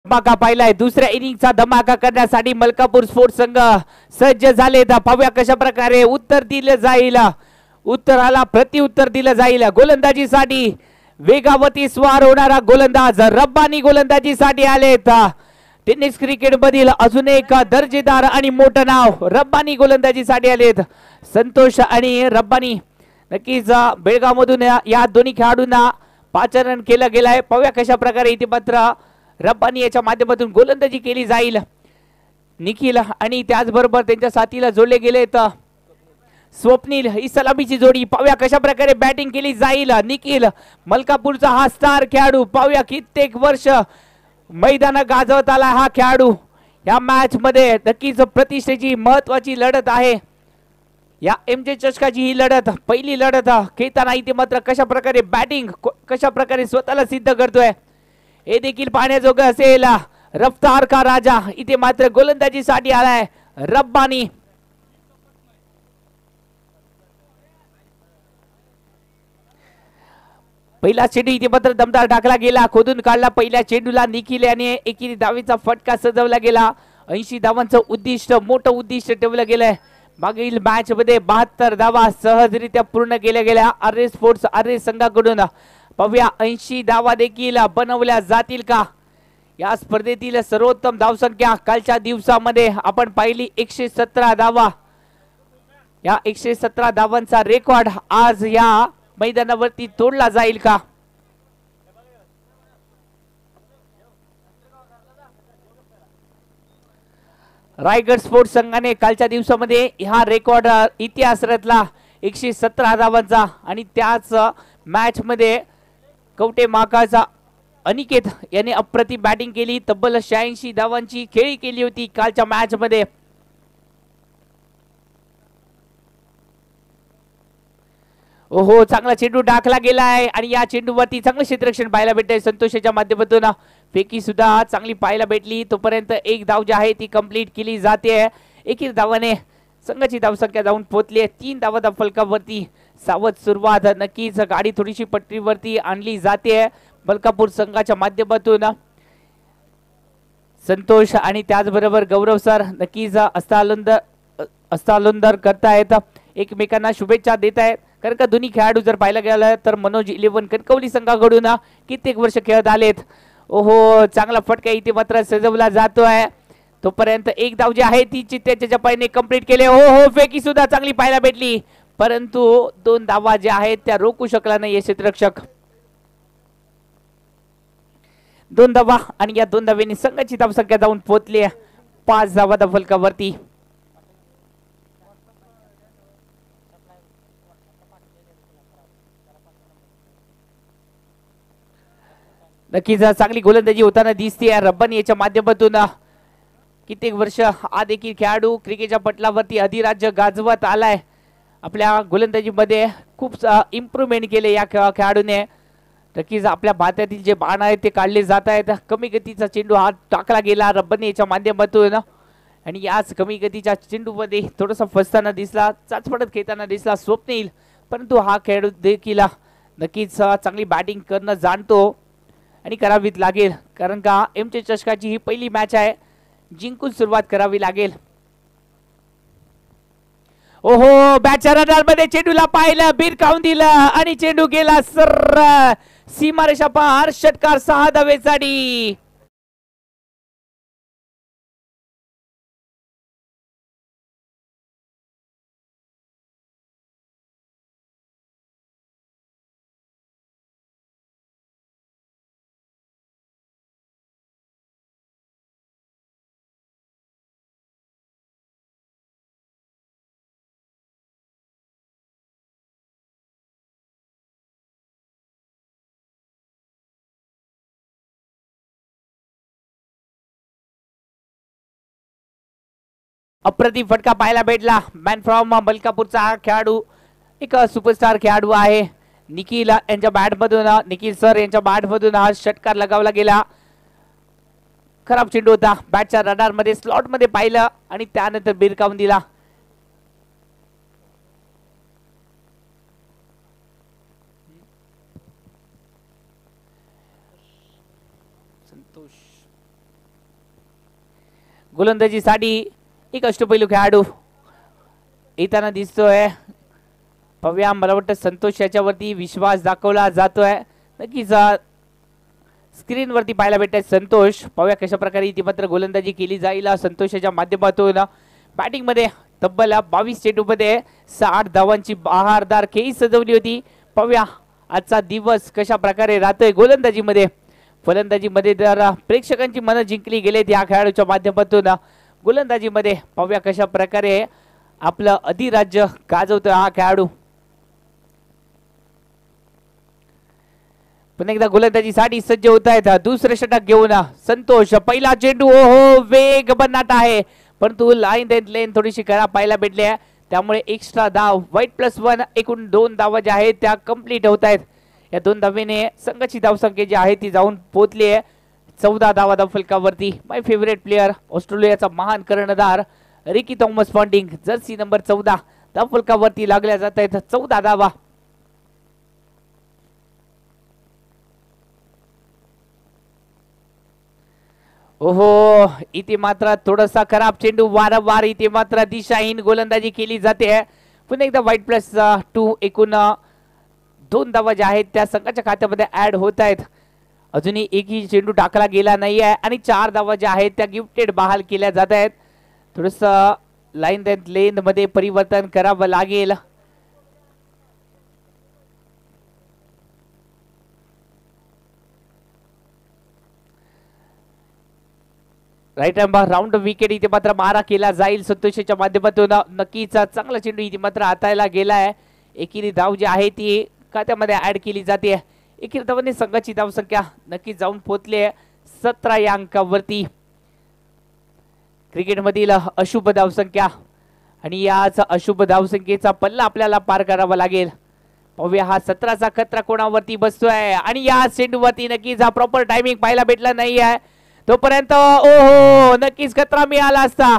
S1: धमाका पाहिलाय. दुसऱ्या इनिंगचा धमाका करण्यासाठी मलकापूर स्पोर्ट्स संघ सज्ज झाले. पाहूया कशा प्रकारे उत्तर दिलं जाईल. उत्तराला प्रत्युत्तर दिलं जाईल. गोलंदाजीसाठी वेगावती स्वार होणारा गोलंदाज रब्बानी गोलंदाजीसाठी आलेत. टेनिस क्रिकेट मधील अजून एक दर्जेदार आणि मोठं नाव रब्बानी गोलंदाजीसाठी आलेत. संतोष आणि रब्बानी नक्कीच बेळगाव मधून या दोन्ही खेळाडूंना पाचारण केलं गेलं आहे. पाहूया कशा प्रकारे इथे मात्र रब्बानी याच्या माध्यमातून गोलंदाजी केली जाईल. निखिल आणि त्याचबरोबर त्यांच्या साथीला जोडले गेलेत स्वप्नील. ही सलामीची जोडी पाहूया कशा प्रकारे बॅटिंग केली जाईल. निखिल मलकापूरचा हा स्टार खेळाडू. पाहूया कित्येक वर्ष मैदान गाजवत आला हा खेळाडू. या मॅच मध्ये नक्कीच प्रतिष्ठेची महत्वाची लढत आहे. या एमजे चषकाची ही लढत पहिली लढत खेळताना इथे मात्र कशा प्रकारे बॅटिंग कशा प्रकारे स्वतःला सिद्ध करतोय हे देखील पाहण्याजोगं असेल. रफ्तार का राजा इथे मात्र गोलंदाजीसाठी आलाय रब्बानी. पहिला चेंडू इथे मात्र दमदार टाकला गेला. खोदून काढला पहिल्या चेंडूला. निखिल याने एकेरी धावेचा फटका सजवला गेला. 80 धावांचं उद्दिष्ट मोठं उद्दिष्ट ठेवलं गेलंय. मागील मॅच मध्ये 72 धावा सहजरित्या पूर्ण केल्या गेल्या आर्य स्पोर्ट्स आर्य संघाकडून. पाहूया 80 धावा देखील बनवल्या जातील का. या स्पर्धेतील सर्वोत्तम धावसंख्या कालच्या दिवसामध्ये आपण पाहिली 117 धावा. या 117 धावांचा रेकॉर्ड आज या मैदानावरती तोडला जाईल का. रायगड स्पोर्ट्स संघाने कालच्या दिवसामध्ये हा रेकॉर्ड इतिहास रचला 117 धावांचा. आणि त्याच मॅच मध्ये कवटे महाकाळचा अनिकेत याने अप्रतिम बॅटिंग केली. तब्बल 86 धावांची खेळी केली होती कालच्या मॅच मध्ये. ओहो चांगला चेंडू टाकला गेलाय आणि या चेंडूवरती चांगलं क्षेत्ररक्षण पाहायला भेटतंय संतोषाच्या माध्यमातून. फेकी सुद्धा चांगली पाहायला भेटली. तोपर्यंत एक धाव जी आहे ती कंप्लीट केली जाते. एकीच धावाने संघाची धावसंख्या जाऊन पोहोचली आहे 3 धावा फलकावरती. सावध सुरुवात नक्कीच गाडी थोडीशी पटरीवरती आणली जाते मलकापूर संघाच्या माध्यमातून. संतोष आणि त्याचबरोबर गौरव सर नक्कीच हस्तांदोलन करतायत. एकमेकांना शुभेच्छा देत आहेत. कारण का दोन्ही खेळाडू जर पाहायला गेलं तर मनोज 11 कणकवली संघाकडून कित्येक वर्ष खेळत आलेत. ओहो चांगला फटका इथे मात्र सजवला जातोय. तोपर्यंत एक धाव जी आहे ती चित्त्याच्या जपाने कंप्लीट केले. हो हो फेकी सुद्धा चांगली पाहायला भेटली. परंतु 2 धावा ज्या आहेत त्या रोखू शकला नाही क्षेत्ररक्षक. 2 धावा आणि या 2 धावांनी संघाची धावसंख्या जाऊन पोहोचली 5 धावा फलकावरती. नक्कीच चांगली गोलंदाजी होताना दिसते रब्बानी याच्या माध्यमातून. कित्येक वर्ष हा देखील खेळाडू क्रिकेटच्या पटलावरती अधिराज्य गाजवत आलाय. आपल्या गोलंदाजीमध्ये खूप इम्प्रूव्हमेंट केले या खेळाडूने. नक्कीच आपल्या भारतातील जे बाण आहेत ते काढले जात आहेत. कमी गतीचा चेंडू हा टाकला गेला रब्बानी याच्या माध्यमातून. आणि याच कमी गतीच्या चेंडूमध्ये थोडासा फसताना दिसला चाचपडत खेळताना दिसला स्वप्नील. परंतु हा खेळाडू देखील नक्कीच चांगली बॅटिंग करणं जाणतो आणि करावीच लागेल. कारण का एमचे चषकाची ही पहिली मॅच आहे. जिंकून सुरुवात करावी लागेल. ओहो बॅटच्या रडारमध्ये चेंडूला पाहिलं भिरकावून दिलं आणि चेंडू गेला सर सीमारेषा पार. षटकार 6 धावेसाठी. अप्रतिम फटका पाहायला भेटला. मॅन फ्रॉम मलकापूरचा हा खेळाडू एक सुपरस्टार खेळाडू आहे. निखिल यांच्या बॅटमधून निखिल सर यांच्या बॅटमधून हा षटकार लगावला गेला. खराब चेंडू होता. बॅटच्या रडार मध्ये स्लॉट मध्ये पाहिलं आणि त्यानंतर भिरकावून दिला. संतोष गोलंदाजीसाठी एक अष्टपैलू खेळाडू येताना दिसतोय. पाहूया, मला वाटतं संतोष याच्यावरती विश्वास दाखवला जातोय. नक्कीच स्क्रीनवरती पाहायला भेटत संतोष. पाहूया कशा प्रकारे ती मात्र गोलंदाजी केली जाईल संतोषाच्या माध्यमातून. बॅटिंग मध्ये तब्बल 22 चेंडूमध्ये 60 धावांची बहारदार खेळी सजवली होती. पाहूया आजचा दिवस कशा प्रकारे राहतोय गोलंदाजीमध्ये. फलंदाजीमध्ये तर प्रेक्षकांची मनं जिंकली गेलेत या खेळाडूच्या माध्यमातून. गोलंदाजीमध्ये पाहूया कशा प्रकारे आपलं अधिराज्य गाजवतोय हा खेळाडू. पुन्हा एकदा गोलंदाजीसाठी सज्ज होत आहेत. दुसरे षटक घेऊन संतोष. पहिला चेंडू, हो वेग बनाट आहे, परंतु लाईन थोडीशी खराब पाहायला भेटली आहे. त्यामुळे एक्स्ट्रा धाव वाईट +1 एकूण 2 धावा ज्या आहेत त्या कंप्लीट होत आहेत. या 2 धावेने संघाची धावसंख्या जी आहे ती जाऊन पोहोचली आहे 14 धावा धावफलकावरती. माय फेवरेट प्लेयर ऑस्ट्रेलियाचा महान कर्णधार Ricky Thomas Ponting Jersey number 14 धावफलकावरती लागल्या जात आहेत 14 धावा. ओहो, इथे मात्र थोडासा खराब चेंडू. वारंवार इथे मात्र दिशाहीन गोलंदाजी केली जाते. पुन्हा एकदा वाईट +2 एकूण 2 धावा ज्या आहेत त्या संघाच्या खात्यामध्ये ऍड होत आहेत. अजूनही एकही चेंडू टाकला गेला नाही आहे आणि 4 धावा ज्या आहेत त्या गिफ्टेड बहाल केल्या जात आहेत. थोडस लाईन मध्ये परिवर्तन करावं लागेल. राईट राऊंड विकेट इथे मात्र मारा केला जाईल संतोषाच्या माध्यमातून. नक्कीच चांगला चेंडू इथे मात्र हाताळला गेलाय. एकेरी धाव जी आहे ती खात्यामध्ये ऍड केली जाते. एकेरी धावांनी संघाची धावसंख्या नक्कीच जाऊन पोहोचली आहे 17 या अंकावरती. क्रिकेटमधील अशुभ धावसंख्या आणि याच अशुभ धावसंख्येचा पल्ला आपल्याला पार करावा लागेल. पाहूया हा 17चा खतरा कोणावरती बसतोय आणि या चेंडूवरती नक्कीच हा प्रॉपर टायमिंग पाहायला भेटला नाही आहे. तोपर्यंत ओहो, नक्कीच खतरा मिळाला असता.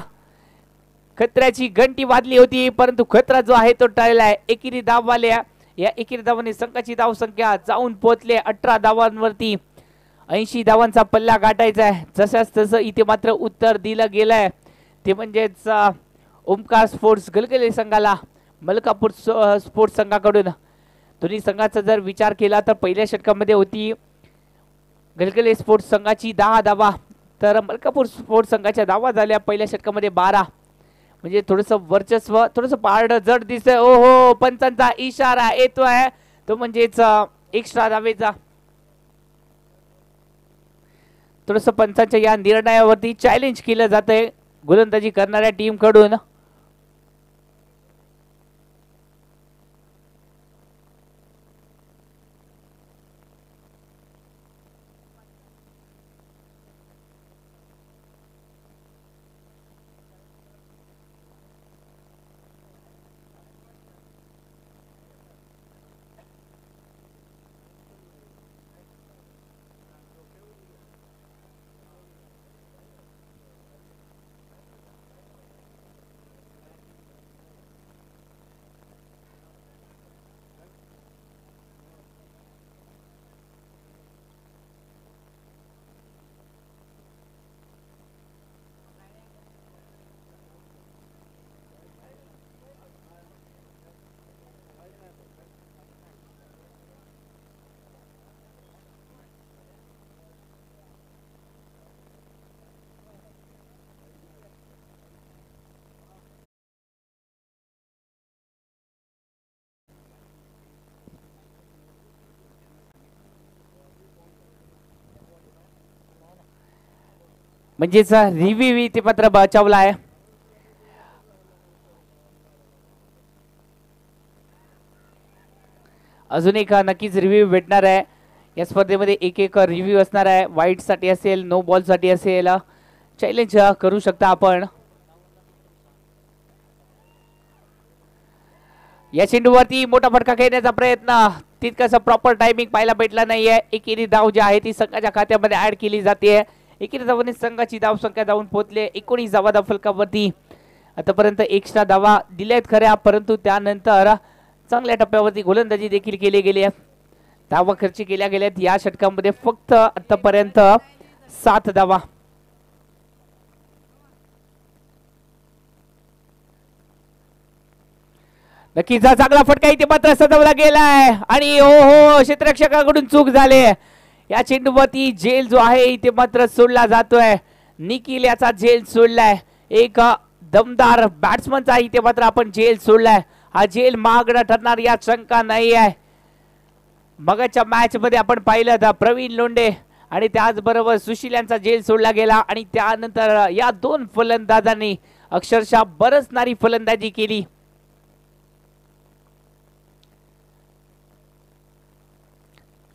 S1: खतऱ्याची घंटी वाजली होती, परंतु खतरा जो आहे तो टळलाय. एकेरी धाववाल्या या एकेरी धावांनी संघाची धावसंख्या जाऊन पोहोचले 18 धावांवरती. 80 धावांचा पल्ला गाठायचा आहे. जशाच तसं इथे मात्र उत्तर दिलं गेलंय ते म्हणजेच ओमकार स्पोर्ट्स गलगले संघाला मलकापूर स्पोर्ट्स संघाकडून. दोन्ही संघाचा जर विचार केला तर पहिल्या षटकामध्ये होती गलगले स्पोर्ट्स संघाची 10 धावा, तर मलकापूर स्पोर्ट्स संघाच्या धावा झाल्या पहिल्या षटकामध्ये 12. म्हणजे थोडंसं वर्चस्व, थोडंसं पारड जड दिसतंय. ओहो, पंचांचा इशारा येतोय तो म्हणजेच एक्स्ट्रा धावेचा. थोडंसं पंचांच्या या निर्णयावरती चॅलेंज केलं जातंय गोलंदाजी करणाऱ्या टीम कडून. म्हणजेच रिव्ह्यू इथे मात्र बचावला आहे. अजून एक नक्कीच रिव्ह्यू भेटणार आहे या स्पर्धेमध्ये. एक रिव्ह्यू असणार आहे. वाईट साठी असेल, नो बॉल साठी असेल, चॅलेंज करू शकता आपण. या चेंडूवरती मोठा फटका खेळण्याचा प्रयत्न, तितकासा प्रॉपर टायमिंग पाहायला भेटला नाहीये. एकेरी धाव जी आहे ती संघाच्या खात्यामध्ये ऍड केली जाते. एकेरी धावांनी संघाची धावसंख्या जाऊन पोहोचले 19 धावा धावफलकावरती. आतापर्यंत एक्स्ट्रा धावा दिल्यात खऱ्या, परंतु त्यानंतर चांगल्या टप्प्यावरती गोलंदाजी देखील केली गेली आहे. धावा खर्च केल्या गेल्यात या षटकामध्ये फक्त आतापर्यंत 7 धावा. नक्कीच चांगला फटका इथे मात्र सजवला गेलाय आणि हो हो क्षेत्ररक्षकाकडून चूक झाली या चेंडूवरती झेल जो आहे इथे मात्र सोडला जातोय निखिल याचा झेल सोडलाय एक दमदार बॅट्समनचा इथे मात्र आपण झेल सोडलाय हा झेल महागडा ठरणार या शंका नाही आहे मगाच्या मॅच मध्ये आपण पाहिलं तर प्रवीण लोंढे आणि त्याचबरोबर सुशील यांचा झेल सोडला गेला आणि त्यानंतर या दोन फलंदाजांनी अक्षरशः बरसणारी फलंदाजी केली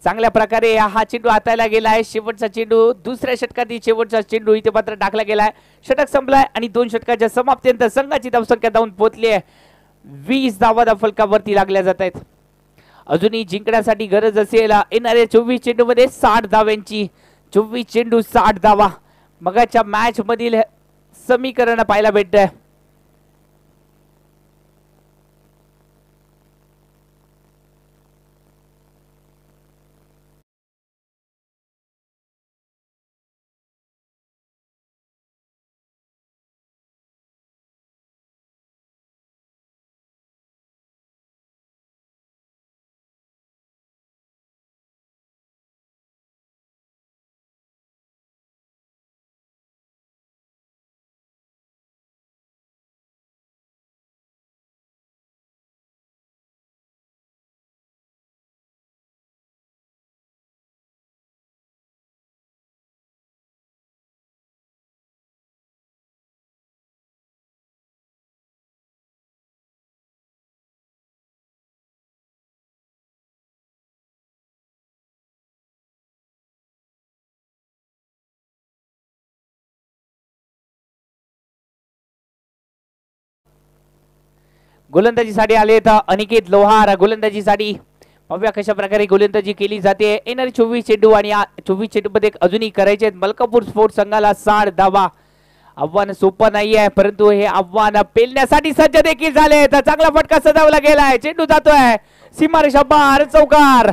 S1: चांगल्या प्रकारे हा चेंडू हाताळला गेलाय शेवटचा चेंडू दुसऱ्या षटकातील शेवटचा चेंडू इथे मात्र टाकला गेलाय षटक संपलाय आणि 2 षटकाच्या समाप्तीनंतर संघाची धावसंख्या धावून पोहोचली आहे 20 धावा फलकावरती लागल्या जात आहेत अजूनही जिंकण्यासाठी गरज असेल येणाऱ्या 24 चेंडू मध्ये 60 धाव्यांची 24 चेंडू 60 धावा मगाच्या मॅच मधील समीकरण पाहायला भेटतंय गोलंदाजीसाठी आले तर अनिकेत लोहार गोलंदाजीसाठी पाहूया कशा प्रकारे गोलंदाजी केली जाते येणारे 24 चेंडू आणि 24 चेंडू मध्ये अजूनही करायचे आहेत मलकापूर स्पोर्ट्स संघाला 60 धावा आव्हान सोपं नाही आहे परंतु हे आव्हान पेलण्यासाठी सज्ज देखील झाले तर चांगला फटका सजवला गेलाय चेंडू जातोय सीमारेषा पार चौकार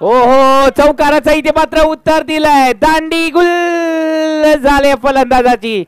S1: हो हो चौकाराचा इथे मात्र उत्तर दिलंय दांडी गुल झाले फलंदाजाची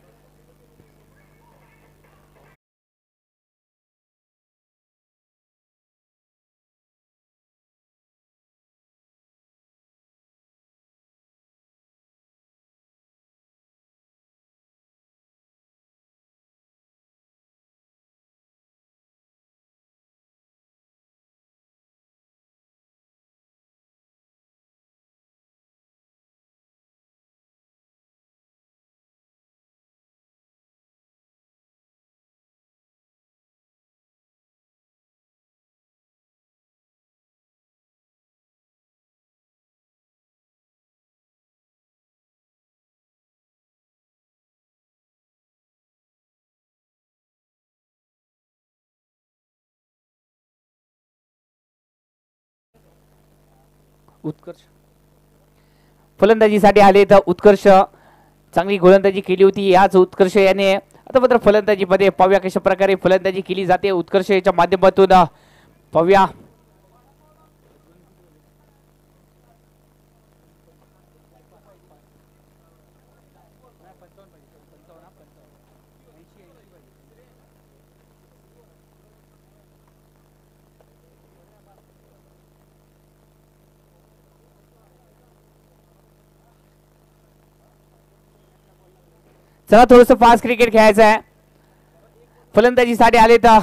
S1: उत्कर्ष फलंदाजीसाठी आले तर उत्कर्ष चांगली गोलंदाजी केली होती याच उत्कर्ष याने आता मात्र फलंदाजीमध्ये पाहूया कशा प्रकारे फलंदाजी केली जाते उत्कर्ष याच्या माध्यमातून पाहूया चला थोडस फास्ट क्रिकेट खेळायचं आहे फलंदाजीसाठी आले तर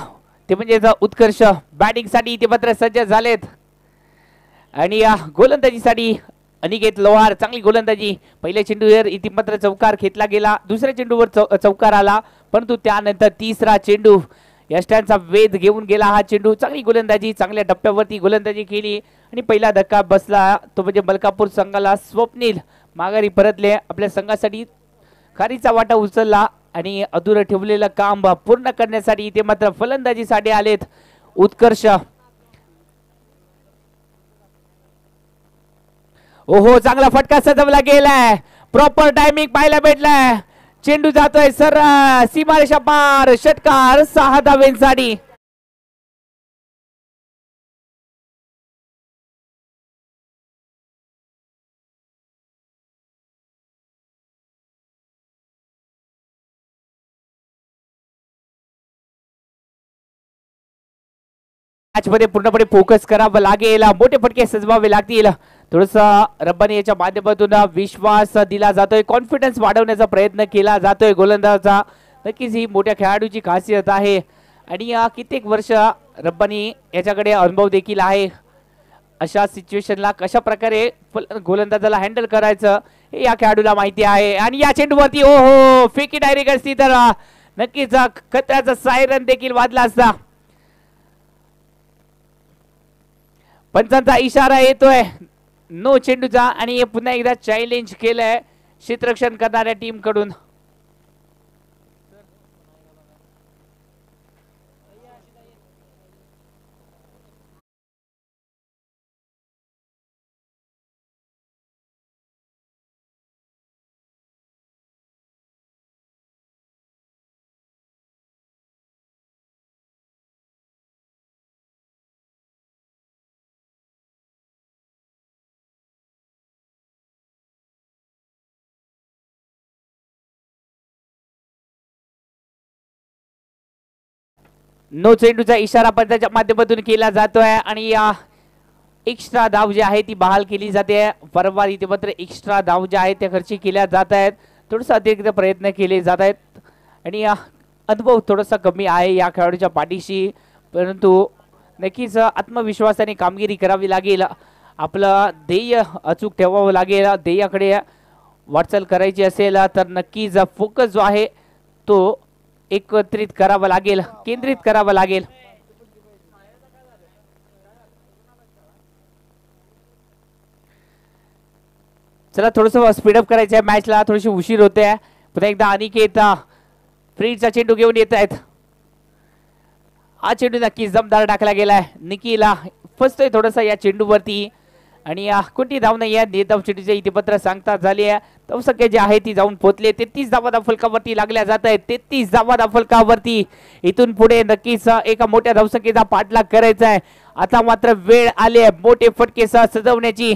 S1: ते म्हणजे उत्कर्ष बॅटिंगसाठी ते मात्र सज्ज झालेत आणि या गोलंदाजीसाठी अनिकेत लोहार चांगली गोलंदाजी पहिल्या चेंडूवर इथे मात्र चौकार घेतला गेला दुसऱ्या चेंडूवर चौकार आला परंतु त्यानंतर तिसरा चेंडू यष्ट्यांचा वेध घेऊन गेला हा चेंडू चांगली गोलंदाजी चांगल्या टप्प्यावरती गोलंदाजी केली आणि पहिला धक्का बसला तो म्हणजे मलकापूर संघाला स्वप्नील माघारी परतले आपल्या संघासाठी खारीचा वाटा उचलला आणि अधुरं ठेवलेलं काम पूर्ण करण्यासाठी इथे मात्र फलंदाजीसाठी आलेत उत्कर्ष ओहो चांगला फटका सजवला गेलाय, प्रॉपर टायमिंग पाहायला भेटलाय. चेंडू जातोय सर सीमारेषा पार, षटकार 6 धावेंसाठी. मॅच मध्ये पूर्णपणे फोकस करावं लागेल, मोठे फटके सजवावे लागतील. थोडस रब्बानी याच्या माध्यमातून विश्वास दिला जातोय, कॉन्फिडन्स वाढवण्याचा प्रयत्न केला जातोय गोलंदाजाचा. नक्कीच ही मोठ्या खेळाडूची खासियत आहे आणि कित्येक वर्ष रब्बानी याच्याकडे अनुभव देखील आहे. अशा सिच्युएशनला कशा प्रकारे गोलंदाजाला हँडल करायचं हे या खेळाडूला माहिती आहे. आणि या चेंडूवरती ओहो फेकी डायरेक्ट असती तर नक्कीच खतऱ्याचा सायरन देखील वाजला असता. पंचांचा इशारा येतोय नो चेंडूचा आणि पुन्हा एकदा चॅलेंज केलंय क्षेत्ररक्षण करणाऱ्या टीम कडून. नो चेंडूचा इशारा पंचाच्या माध्यमातून केला जातोय आणि या एक्स्ट्रा धाव जी आहे ती बहाल केली जाते. वारंवार इथे मात्र एक्स्ट्रा धाव ज्या आहेत त्या खर्ची केल्या जात आहेत, थोडंसं अतिरिक्त प्रयत्न केले जात आहेत आणि अनुभव थोडासा कमी आहे या खेळाडूच्या पाठीशी. परंतु नक्कीच आत्मविश्वासाने कामगिरी करावी लागेल, आपलं ध्येय अचूक ठेवावं लागेल. ध्येयाकडे वाटचाल करायची असेल तर नक्कीच फोकस जो आहे तो एकत्रित करावा लागेल, केंद्रित करावा लागेल. चला थोडस स्पीडअप करायचं आहे मॅचला, थोडीशी उशीर होते. पुन्हा एकदा अनिकेत फ्रीडचा चेंडू घेऊन येत आहेत. हा चेंडू नक्की जमदार टाकला गेलाय, निकीला फसतोय थोडासा या चेंडूवरती आणि कोणती धाव नाही आहे. नेताव चेंडूचे इथे पत्र सांगता झाली आहे. धावसंख्या जी आहे ती जाऊन पोहोचले 33 धावा फलकावरती लागल्या जात आहेत. 33 धावा फलकावरती इथून पुढे नक्कीच एका मोठ्या धावसंख्येचा पाठलाग करायचा आहे. आता मात्र वेळ आली आहे मोठे फटके सजवण्याची,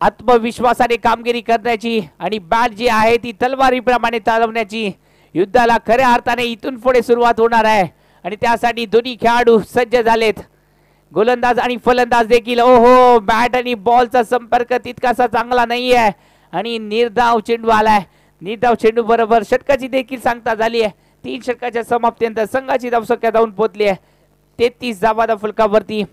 S1: आत्मविश्वासाने कामगिरी करण्याची आणि बॅट जी आहे ती तलवारीप्रमाणे चालवण्याची. युद्धाला खऱ्या अर्थाने इथून पुढे सुरुवात होणार आहे आणि त्यासाठी दोन्ही खेळाडू सज्ज झालेत, गोलंदाज आणि फलंदाज देखील. ओहो बॅट आणि बॉलचा संपर्क तितकासा चांगला नाही आहे आणि निर्धाव चेंडू आलाय. निर्धाव चेंडू बरोबर षटकाची देखील सांगता झाली आहे. 3 षटकाच्या समाप्तीनंतर संघाची धावसंख्या जाऊन पोहोचली आहे 33 धावा फलकावरती.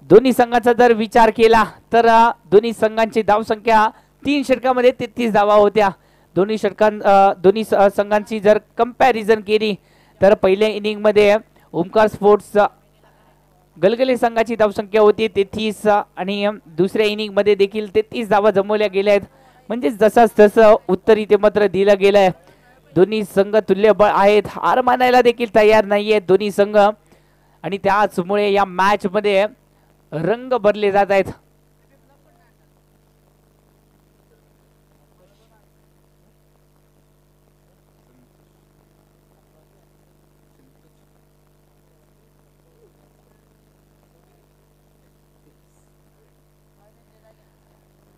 S1: दोन्ही संघाचा जर विचार केला तर दोन्ही संघांची धावसंख्या 3 षटकामध्ये 33 धावा होत्या. दोन्ही संघांची जर कंपॅरिझन केली तर पहिल्या इनिंग मध्ये ओमकार स्पोर्ट्स गलगले संघाची धावसंख्या होती 33 आणि दुसऱ्या इनिंग मध्ये देखील 33 धावा जमवल्या गेल्या आहेत. म्हणजे जसाच तसं उत्तर इथे मात्र दिलं गेलंय. दोन्ही संघ तुल्यबळ आहेत, हार मानायला देखील तयार नाहीयेत दोन्ही संघ आणि त्याचमुळे या मॅच मध्ये रंग भरले जात आहेत.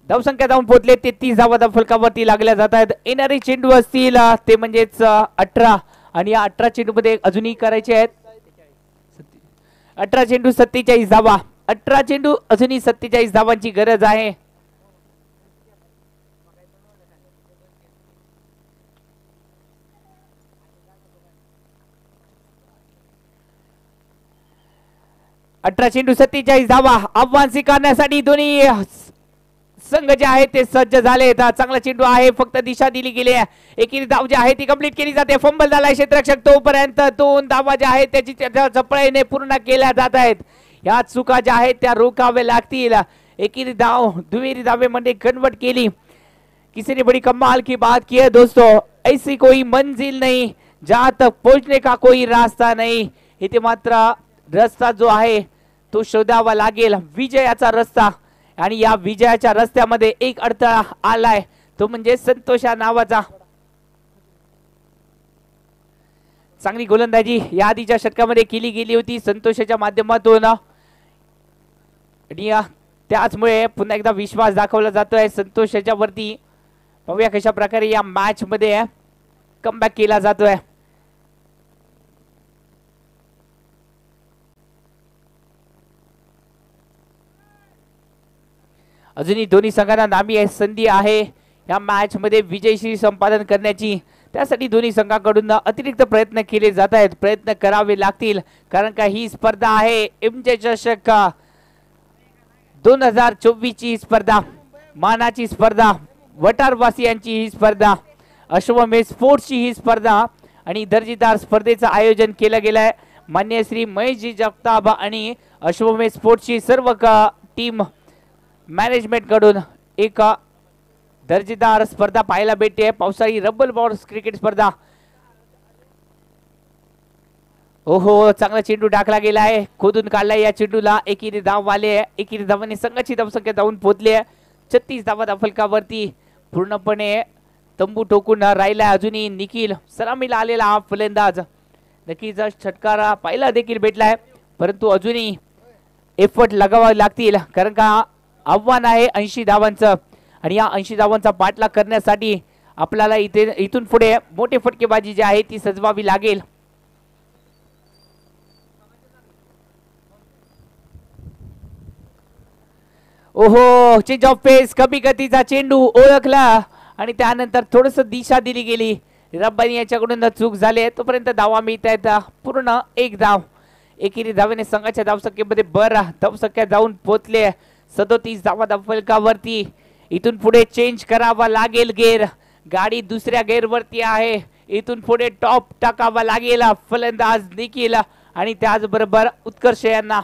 S1: धावसंख्या जाऊन पोहोचले 33 धावा फलकावरती लागल्या जात आहेत. येणारे चेंडू असतील ते म्हणजेच 18 आणि या 18 चेंडू मध्ये अजूनही करायचे आहेत 18 चेंडू 47 धावा. 18 चेंडू अजूनही 47 धावांची गरज आहे. अठरा चेंडू 47 धावा आव्हान स्वीकारण्यासाठी दोन्ही संघ जे आहे ते सज्ज झाले. चांगला चेंडू आहे, फक्त दिशा दिली गेली आहे. एकेरी धाव जी आहे ती कंप्लीट केली जाते. फंबल झालाय क्षेत्ररक्षक तोपर्यंत 2 धावा ज्या आहेत त्याची चपळाईने पूर्ण केल्या जात आहेत. या चुका ज्या आहेत त्या रोखाव्या लागतील. एकेरी धाव दुहेरी धावेमध्ये कन्वर्ट केली. किसी ने बड़ी कमाल की बात की है दोस्तों, ऐसी कोई मंजिल नहीं जहां तक पहुंचने का कोई रास्ता नहीं. इथे मात्र रस्ता जो आहे तो शोधावा लागेल विजयाचा रस्ता आणि या विजयाच्या रस्त्यामध्ये एक अडथळा आलाय तो म्हणजे संतोष नावाचा. चांगली गोलंदाजी या आधीच्या षटकामध्ये केली गेली होती संतोषाच्या माध्यमातून आणि त्याचमुळे पुन्हा एकदा विश्वास दाखवला जातोय संतोषाच्या वरती. पाहूया कशा प्रकारे या मॅच मध्ये कमबॅक केला जातोय. अजूनही दोन्ही संघांना नामी संधी आहे या मॅच मध्ये विजयश्री संपादन करण्याची. त्यासाठी दोन्ही संघाकडून अतिरिक्त प्रयत्न केले जात आहेत. प्रयत्न करावे लागतील कारण का ही स्पर्धा आहे एमजे चषक 2024 ची स्पर्धा, मानाची स्पर्धा, वटारवासियांची ही स्पर्धा, अश्वमेध स्पोर्ट्सची ही स्पर्धा आणि दर्जेदार स्पर्धेचं आयोजन केलं गेलं आहे. मान्य श्री महेशजी जगताप आणि अश्वमेध स्पोर्ट्सची सर्व टीम मॅनेजमेंट कडून एक दर्जेदार स्पर्धा पाहायला भेटते. पावसाळी रब्बल बॉल्स क्रिकेट स्पर्धा. ओहो चांगला चेंडू टाकला गेला आहे, खोदून काढलाय या चेंडूला. एकेरी धाव आले, एकेरी धावांनी संघाची धावसंख्या जाऊन पोहोचली आहे 36 धावा फलकावरती. पूर्णपणे तंबू टोकून राहिला अजूनही निखिल सलामीला आलेला हा फलंदाज. नक्कीच षटकार पाहायला देखील भेटलाय परंतु अजूनही एफर्ट लगावावे लागतील कारण का आव्हान आहे 80 धावांचं आणि या 80 धावांचा पाठलाग करण्यासाठी आपल्याला इथून पुढे मोठे फटकेबाजी जी आहे ती सजवावी लागेल. ओहो चेंज ऑफ पेस, कमी गतीचा चेंडू ओळखला आणि त्यानंतर थोडस दिशा दिली गेली. रब्बानी याच्याकडून चूक झाली तोपर्यंत धावा मिळत आहेत पूर्ण एक धाव. एकेरी धावेने संघाच्या धावसंख्येमध्ये धावसंख्या जाऊन पोहोचले 37 धावा फलकावरती. इथून पुढे चेंज करावा लागेल गेअर, गाडी दुसऱ्या गेअर वरती आहे. इथून पुढे टॉप टाकावा लागेल फलंदाज निखिल आणि त्याचबरोबर उत्कर्ष यांना.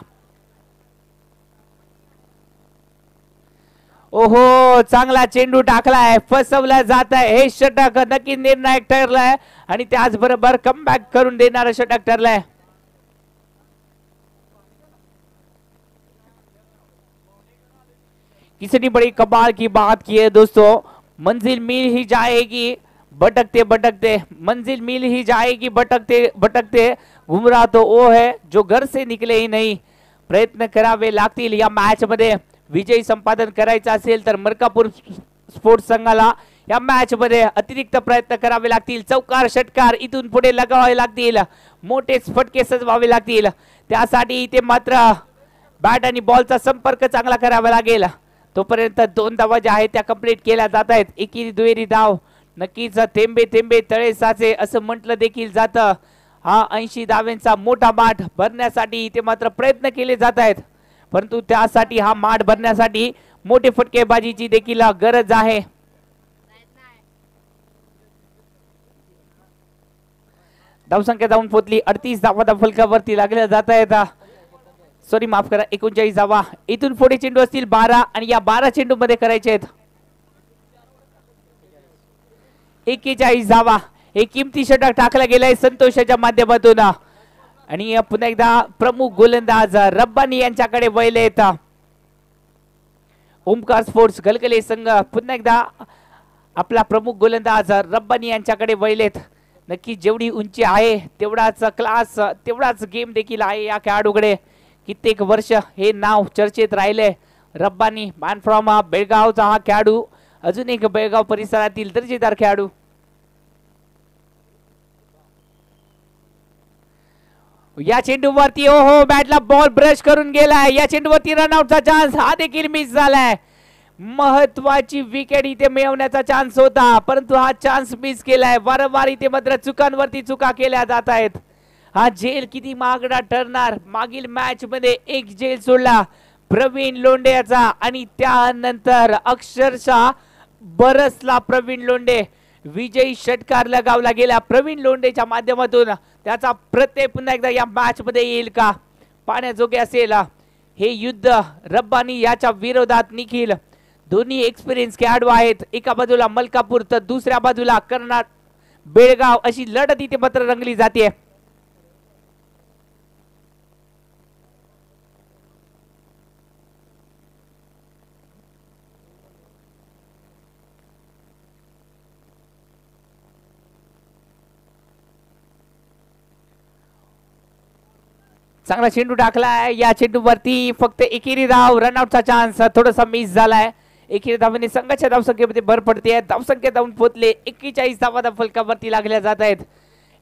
S1: ओहो चांगला चेंडू टाकलाय, फसवला जात आहे. हे षटक नक्की निर्णायक ठरलाय आणि त्याचबरोबर कमबॅक करून देणारा षटक ठरलाय. किसी ने बड़ी कमाल की बात की है दोस्तों, मंजिल मिल ही जाएगी भटकते भटकते, मंजिल मिल ही जाएगी भटकते भटकते, गुमराह तो वो है जो घर से निकले ही नहीं. प्रयत्न करावे लागतील या मॅच मध्ये विजय संपादन करायचा असेल तर मलकापूर स्पोर्ट्स संघाला या मॅच मध्ये अतिरिक्त प्रयत्न करावे लागतील. चौकार षटकार इथून पुढे लगावावे लागतील, मोठे फटके सजवावे लागतील. त्यासाठी इथे मात्र बॅट आणि बॉलचा संपर्क चांगला करावा लागेल. तोपर्यंत 2 धावा ज्या आहेत त्या कंप्लीट केल्या जात आहेत. एकेरी दुहेरी धाव नक्कीच थेंबे थेंबे तळे साचे असं म्हटलं देखील जातं. हा 80 धावांचा मोठा माठ भरण्यासाठी इथे मात्र प्रयत्न केले जात आहेत परंतु त्यासाठी हा माठ भरण्यासाठी मोठे फटकेबाजीची देखील गरज आहे. धावसंख्या जाऊन पोहोचली 38 धावा फलकावरती लागल्या जात आहेत. सॉरी माफ करा 39 धावा. इथून पुढे चेंडू असतील 12 आणि या 12 चेंडू मध्ये करायचे आहेत 41 धावा. एक किमती षटक टाकला गेलाय संतोषाच्या माध्यमातून आणि पुन्हा एकदा प्रमुख गोलंदाज रब्बानी यांच्याकडे वळले. ओमकार स्पोर्ट्स गलगले संघ पुन्हा एकदा आपला प्रमुख गोलंदाज रब्बानी यांच्याकडे वळलेत. नक्की जेवढी उंची आहे तेवढाच क्लास तेवढाच गेम देखील आहे या खेळाडूकडे. कित्येक वर्ष हे नाव चर्चेत राहिले. रब्बानी मॅन फ्रॉम बेळगावचा हा खेळाडू, अजून एक बेळगाव परिसरातील दर्जेदार खेळाडू. या चेंडूवरती ओहो बॅटला बॉल ब्रश करून गेलाय. या चेंडूवरती रनआउटचा चान्स हा देखील मिस झालाय. महत्वाची विकेट इथे मिळवण्याचा चान्स होता परंतु हा चान्स मिस केलाय. वारंवार इथे मात्र चुकांवरती चुका केल्या जात आहेत. हा झेल किती महागडा ठरणार. मागील मॅच मध्ये एक झेल सोडला प्रवीण लोंढे याचा आणि त्यानंतर अक्षरशः बरसला प्रवीण लोंढे. विजयी षटकार लगावला गेला प्रवीण लोंढेच्या माध्यमातून. त्याचा प्रत्यय पुन्हा एकदा या मॅच मध्ये येईल का पाण्याजोगे असेल हे युद्ध. रब्बानी याच्या विरोधात निखिल, दोन्ही एक्सपिरियन्स खेळाडू आहेत. एका बाजूला मलकापूर तर दुसऱ्या बाजूला कर्नाटक बेळगाव अशी लढत इथे मात्र रंगली जाते. चांगला चेंडू टाकलाय या चेंडूवरती फक्त एकेरी धाव, रनआउटचा चान्स थोडासा मिस झालाय. एकेरी धावेने संघाच्या धावसंख्येमध्ये भर पडते. धावसंख्या धावून पोहोचले 41 धावा फलकावरती लागल्या जात आहेत.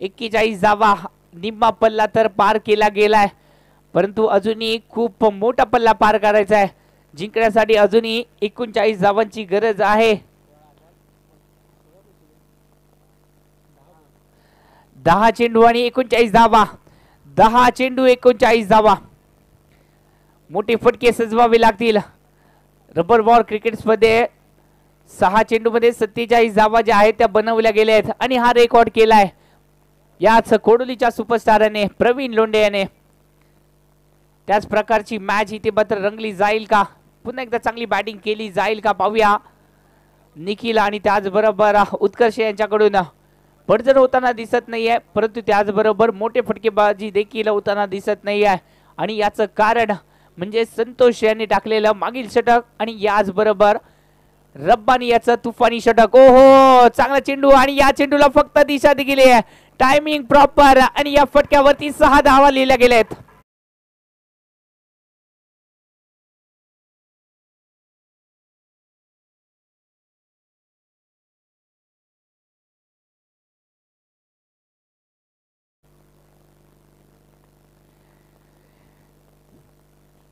S1: 41 धावा, निम्मा पल्ला तर पार केला गेलाय, परंतु अजूनही खूप मोठा पल्ला पार करायचा आहे. जिंकण्यासाठी अजूनही 39 धावांची गरज आहे. 10 चेंडू आणि 39 धावा, 10 चेंडू 39 धावा. मोठे फटके सजवावे लागतील. रबर बॉल क्रिकेट मध्ये 6 चेंडू मध्ये 47 धावा ज्या आहेत त्या बनवल्या गेल्या आहेत आणि हा रेकॉर्ड केलाय याच कोडोलीच्या सुपरस्टारने प्रवीण लोंढे याने. त्याच प्रकारची मॅच इथे मात्र रंगली जाईल का? पुन्हा एकदा चांगली बॅटिंग केली जाईल का? पाहूया. निखिल आणि त्याचबरोबर उत्कर्ष यांच्याकडून पडझड होताना दिसत नाहीये, परंतु त्याचबरोबर मोठे फटकेबाजी देखील होताना दिसत नाहीये. आणि याचं कारण म्हणजे संतोष यांनी टाकलेलं मागील षटक आणि याचबरोबर रब्बानी याचं तुफानी षटक. ओहो, चांगला चेंडू आणि या चेंडूला फक्त दिशा दिली आहे. टायमिंग प्रॉपर आणि या फटक्यावरती 6 धावा लिहिल्या गेल्यात.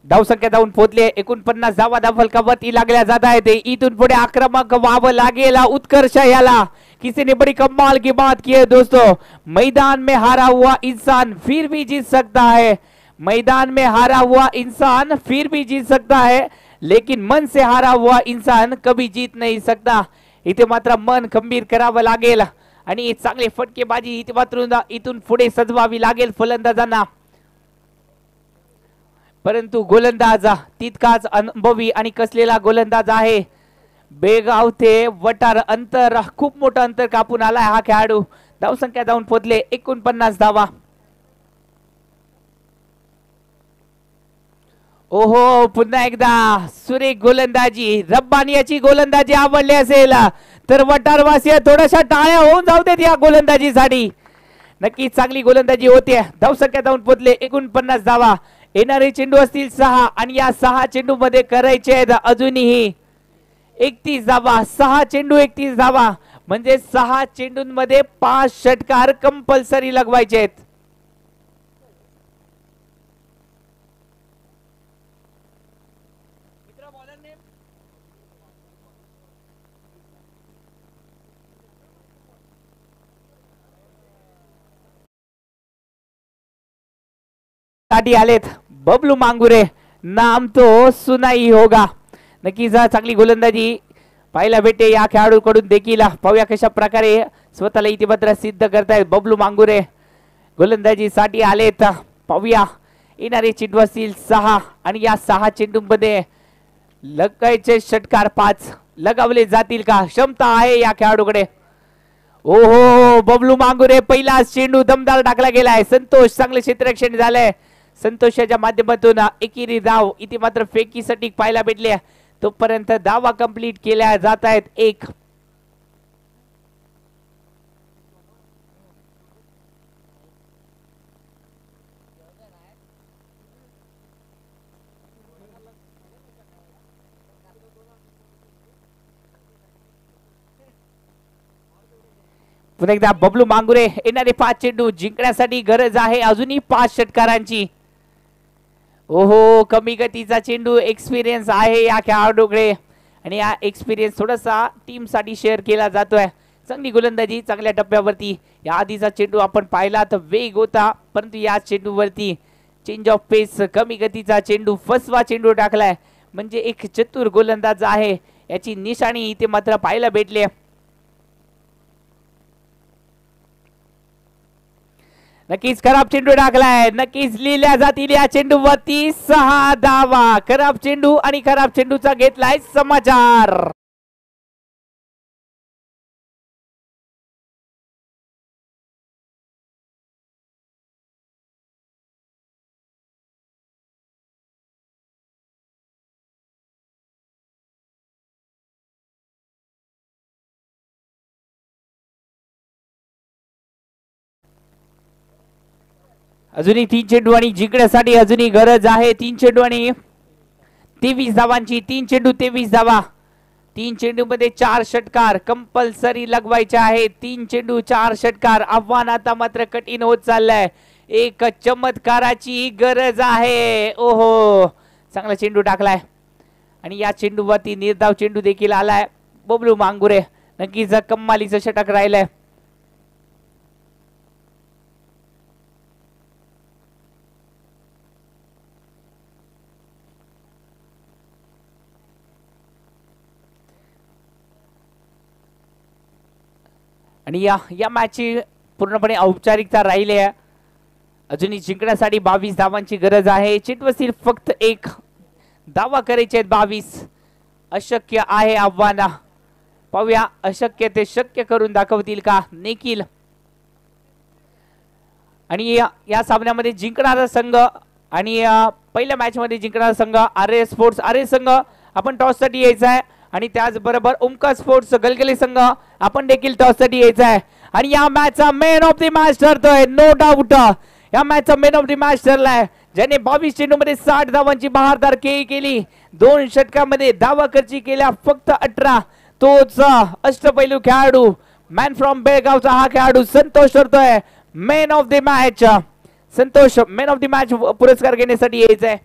S1: धावसंख्या धावून पोहोचले 49 धावा फलकावरती लागल्या जात आहेत. इथून पुढे आक्रमक व्हावं लागेल उत्कर्ष याला. किसी ने बड़ी कमाल की बात की है दोस्तों, मैदान में हारा हुआ इंसान फिर भी जीत सकता है. मैदान में हारा हुआ इंसान फिर भी जीत सकता है, लेकिन मन से हारा हुआ इंसान कभी जीत नहीं सकता. इथे मात्र मन खंबीर करावं लागेल आणि चांगले फटकेबाजी इथे मात्र इथून पुढे सजवावी लागेल फलंदाजांना. परंतु गोलंदाज तितकाच अनुभवी आणि कसलेला गोलंदाज आहे. बेगाव ते वटार अंतर, खूप मोठं अंतर कापून आलाय हा खेळाडू. धावसंख्या धावून पोहोचले 49 धावा. ओहो, पुन्हा एकदा सुरेख गोलंदाजी. रब्बानी याची गोलंदाजी आवडली असेल तर वटारवासी थोड्याशा टाळ्या होऊन जाऊ देत या गोलंदाजीसाठी. नक्की चांगली गोलंदाजी होते. धावसंख्या धावून पोहोचले 49 धावा. येणारे चेंडू असतील 6 आणि या 6 चेंडू मध्ये करायचे आहेत अजूनही 31 धावा. 6 चेंडू 31 धावा म्हणजे 6 चेंडूंमध्ये 5 षटकार कंपल्सरी लगवायचे आहेत. साठी आलेत बबलू मांगुरे, नाम तो सुना ही होगा. नक्कीच चांगली गोलंदाजी पाहायला भेटते या खेळाडूकडून देखील. पाहूया कशा प्रकारे स्वतःला इथे मात्र सिद्ध करतायत बबलू मांगुरे. गोलंदाजी साठी आलेत. पाहूया येणारे चेंडू असतील 6 आणि या 6 चेंडूंमध्ये लगायचे षटकार 5 लगावले जातील का? क्षमता आहे या खेळाडूकडे. ओहो, बबलू मांगुरे पहिला चेंडू दमदार टाकला गेलाय. संतोष चांगले क्षेत्ररक्षण झालंय. संतोषाच्या माध्यमातून एकेरी धाव इथे मात्र फेकीसाठी पाहायला भेटले. तोपर्यंत धावा कंप्लीट केल्या जात आहेत. 1 पुन्हा एकदा बबलू मांगुरे. येणारे 5 चेंडू जिंकण्यासाठी गरज आहे अजूनही 5 षटकारांची. ओहो, कमी गतीचा चेंडू. एक्सपिरियन्स आहे या खेळाडूकडे आणि या एक्सपिरियन्स थोडासा टीम साठी शेअर केला जातोय. चांगली गोलंदाजी चांगल्या टप्प्यावरती. या आधीचा चेंडू आपण पाहिला तर वेग होता, परंतु या चेंडूवरती चेंज ऑफ पेस, कमी गतीचा चेंडू, फसवा चेंडू टाकलाय. म्हणजे एक चतुर गोलंदाज आहे याची निशाणी इथे मात्र पाहायला भेटली. नक्कीच खराब चेंडू टाकलाय. नक्कीच लिहिल्या जातील या चेंडूवरती 6 धावा. खराब चेंडू आणि खराब चेंडूचा घेतलाय समाचार. अजूनही 3 चेंडू आणि जिंकण्यासाठी अजूनही गरज आहे 3 चेंडू आणि 23 धावांची. 3 चेंडू 23 धावा. 3 चेंडू मध्ये 4 षटकार कंपल्सरी लगवायचे आहे. 3 चेंडू 4 षटकार. आव्हान आता मात्र कठीण होत चाललंय. एक चमत्काराची गरज आहे. ओहो, चांगला चेंडू टाकलाय आणि या चेंडूवरती निर्धाव चेंडू देखील आलाय. बबलू मांगुरे नक्कीच कमालीचं षटक राहिलंय. आणि या मॅचची पूर्णपणे औपचारिकता राहिली आहे. अजूनही जिंकण्यासाठी 22 धावांची गरज आहे. चेंडूवरती फक्त एक धावा करायचे आहेत. 22 अशक्य आहे आव्हान. पाहूया अशक्य ते शक्य करून दाखवतील का निखिल. आणि या सामन्यामध्ये जिंकणारा संघ आणि पहिल्या मॅच मध्ये जिंकणारा संघ आर्य स्पोर्ट्स आर्य संघ आपण टॉस साठी यायचा आहे. आणि त्याचबरोबर ओमकार स्पोर्ट्स गलगली संघ आपण देखील टॉस साठी यायचा आहे. आणि या मॅचचा मॅन ऑफ द मॅच ठरतोय नो डाऊट. या मॅचचा मॅन ऑफ द मॅच ठरलाय ज्याने 22 चेंडूमध्ये 60 धावांची बहारदार खेळी केली. 2 षटकामध्ये धावा खर्ची केल्या फक्त 18. तोच अष्टपैलू खेळाडू मॅन फ्रॉम बेळगावचा हा खेळाडू संतोष ठरतोय man of the match. Santosh man of the match पुरस्कार घेण्यासाठी यायचा आहे.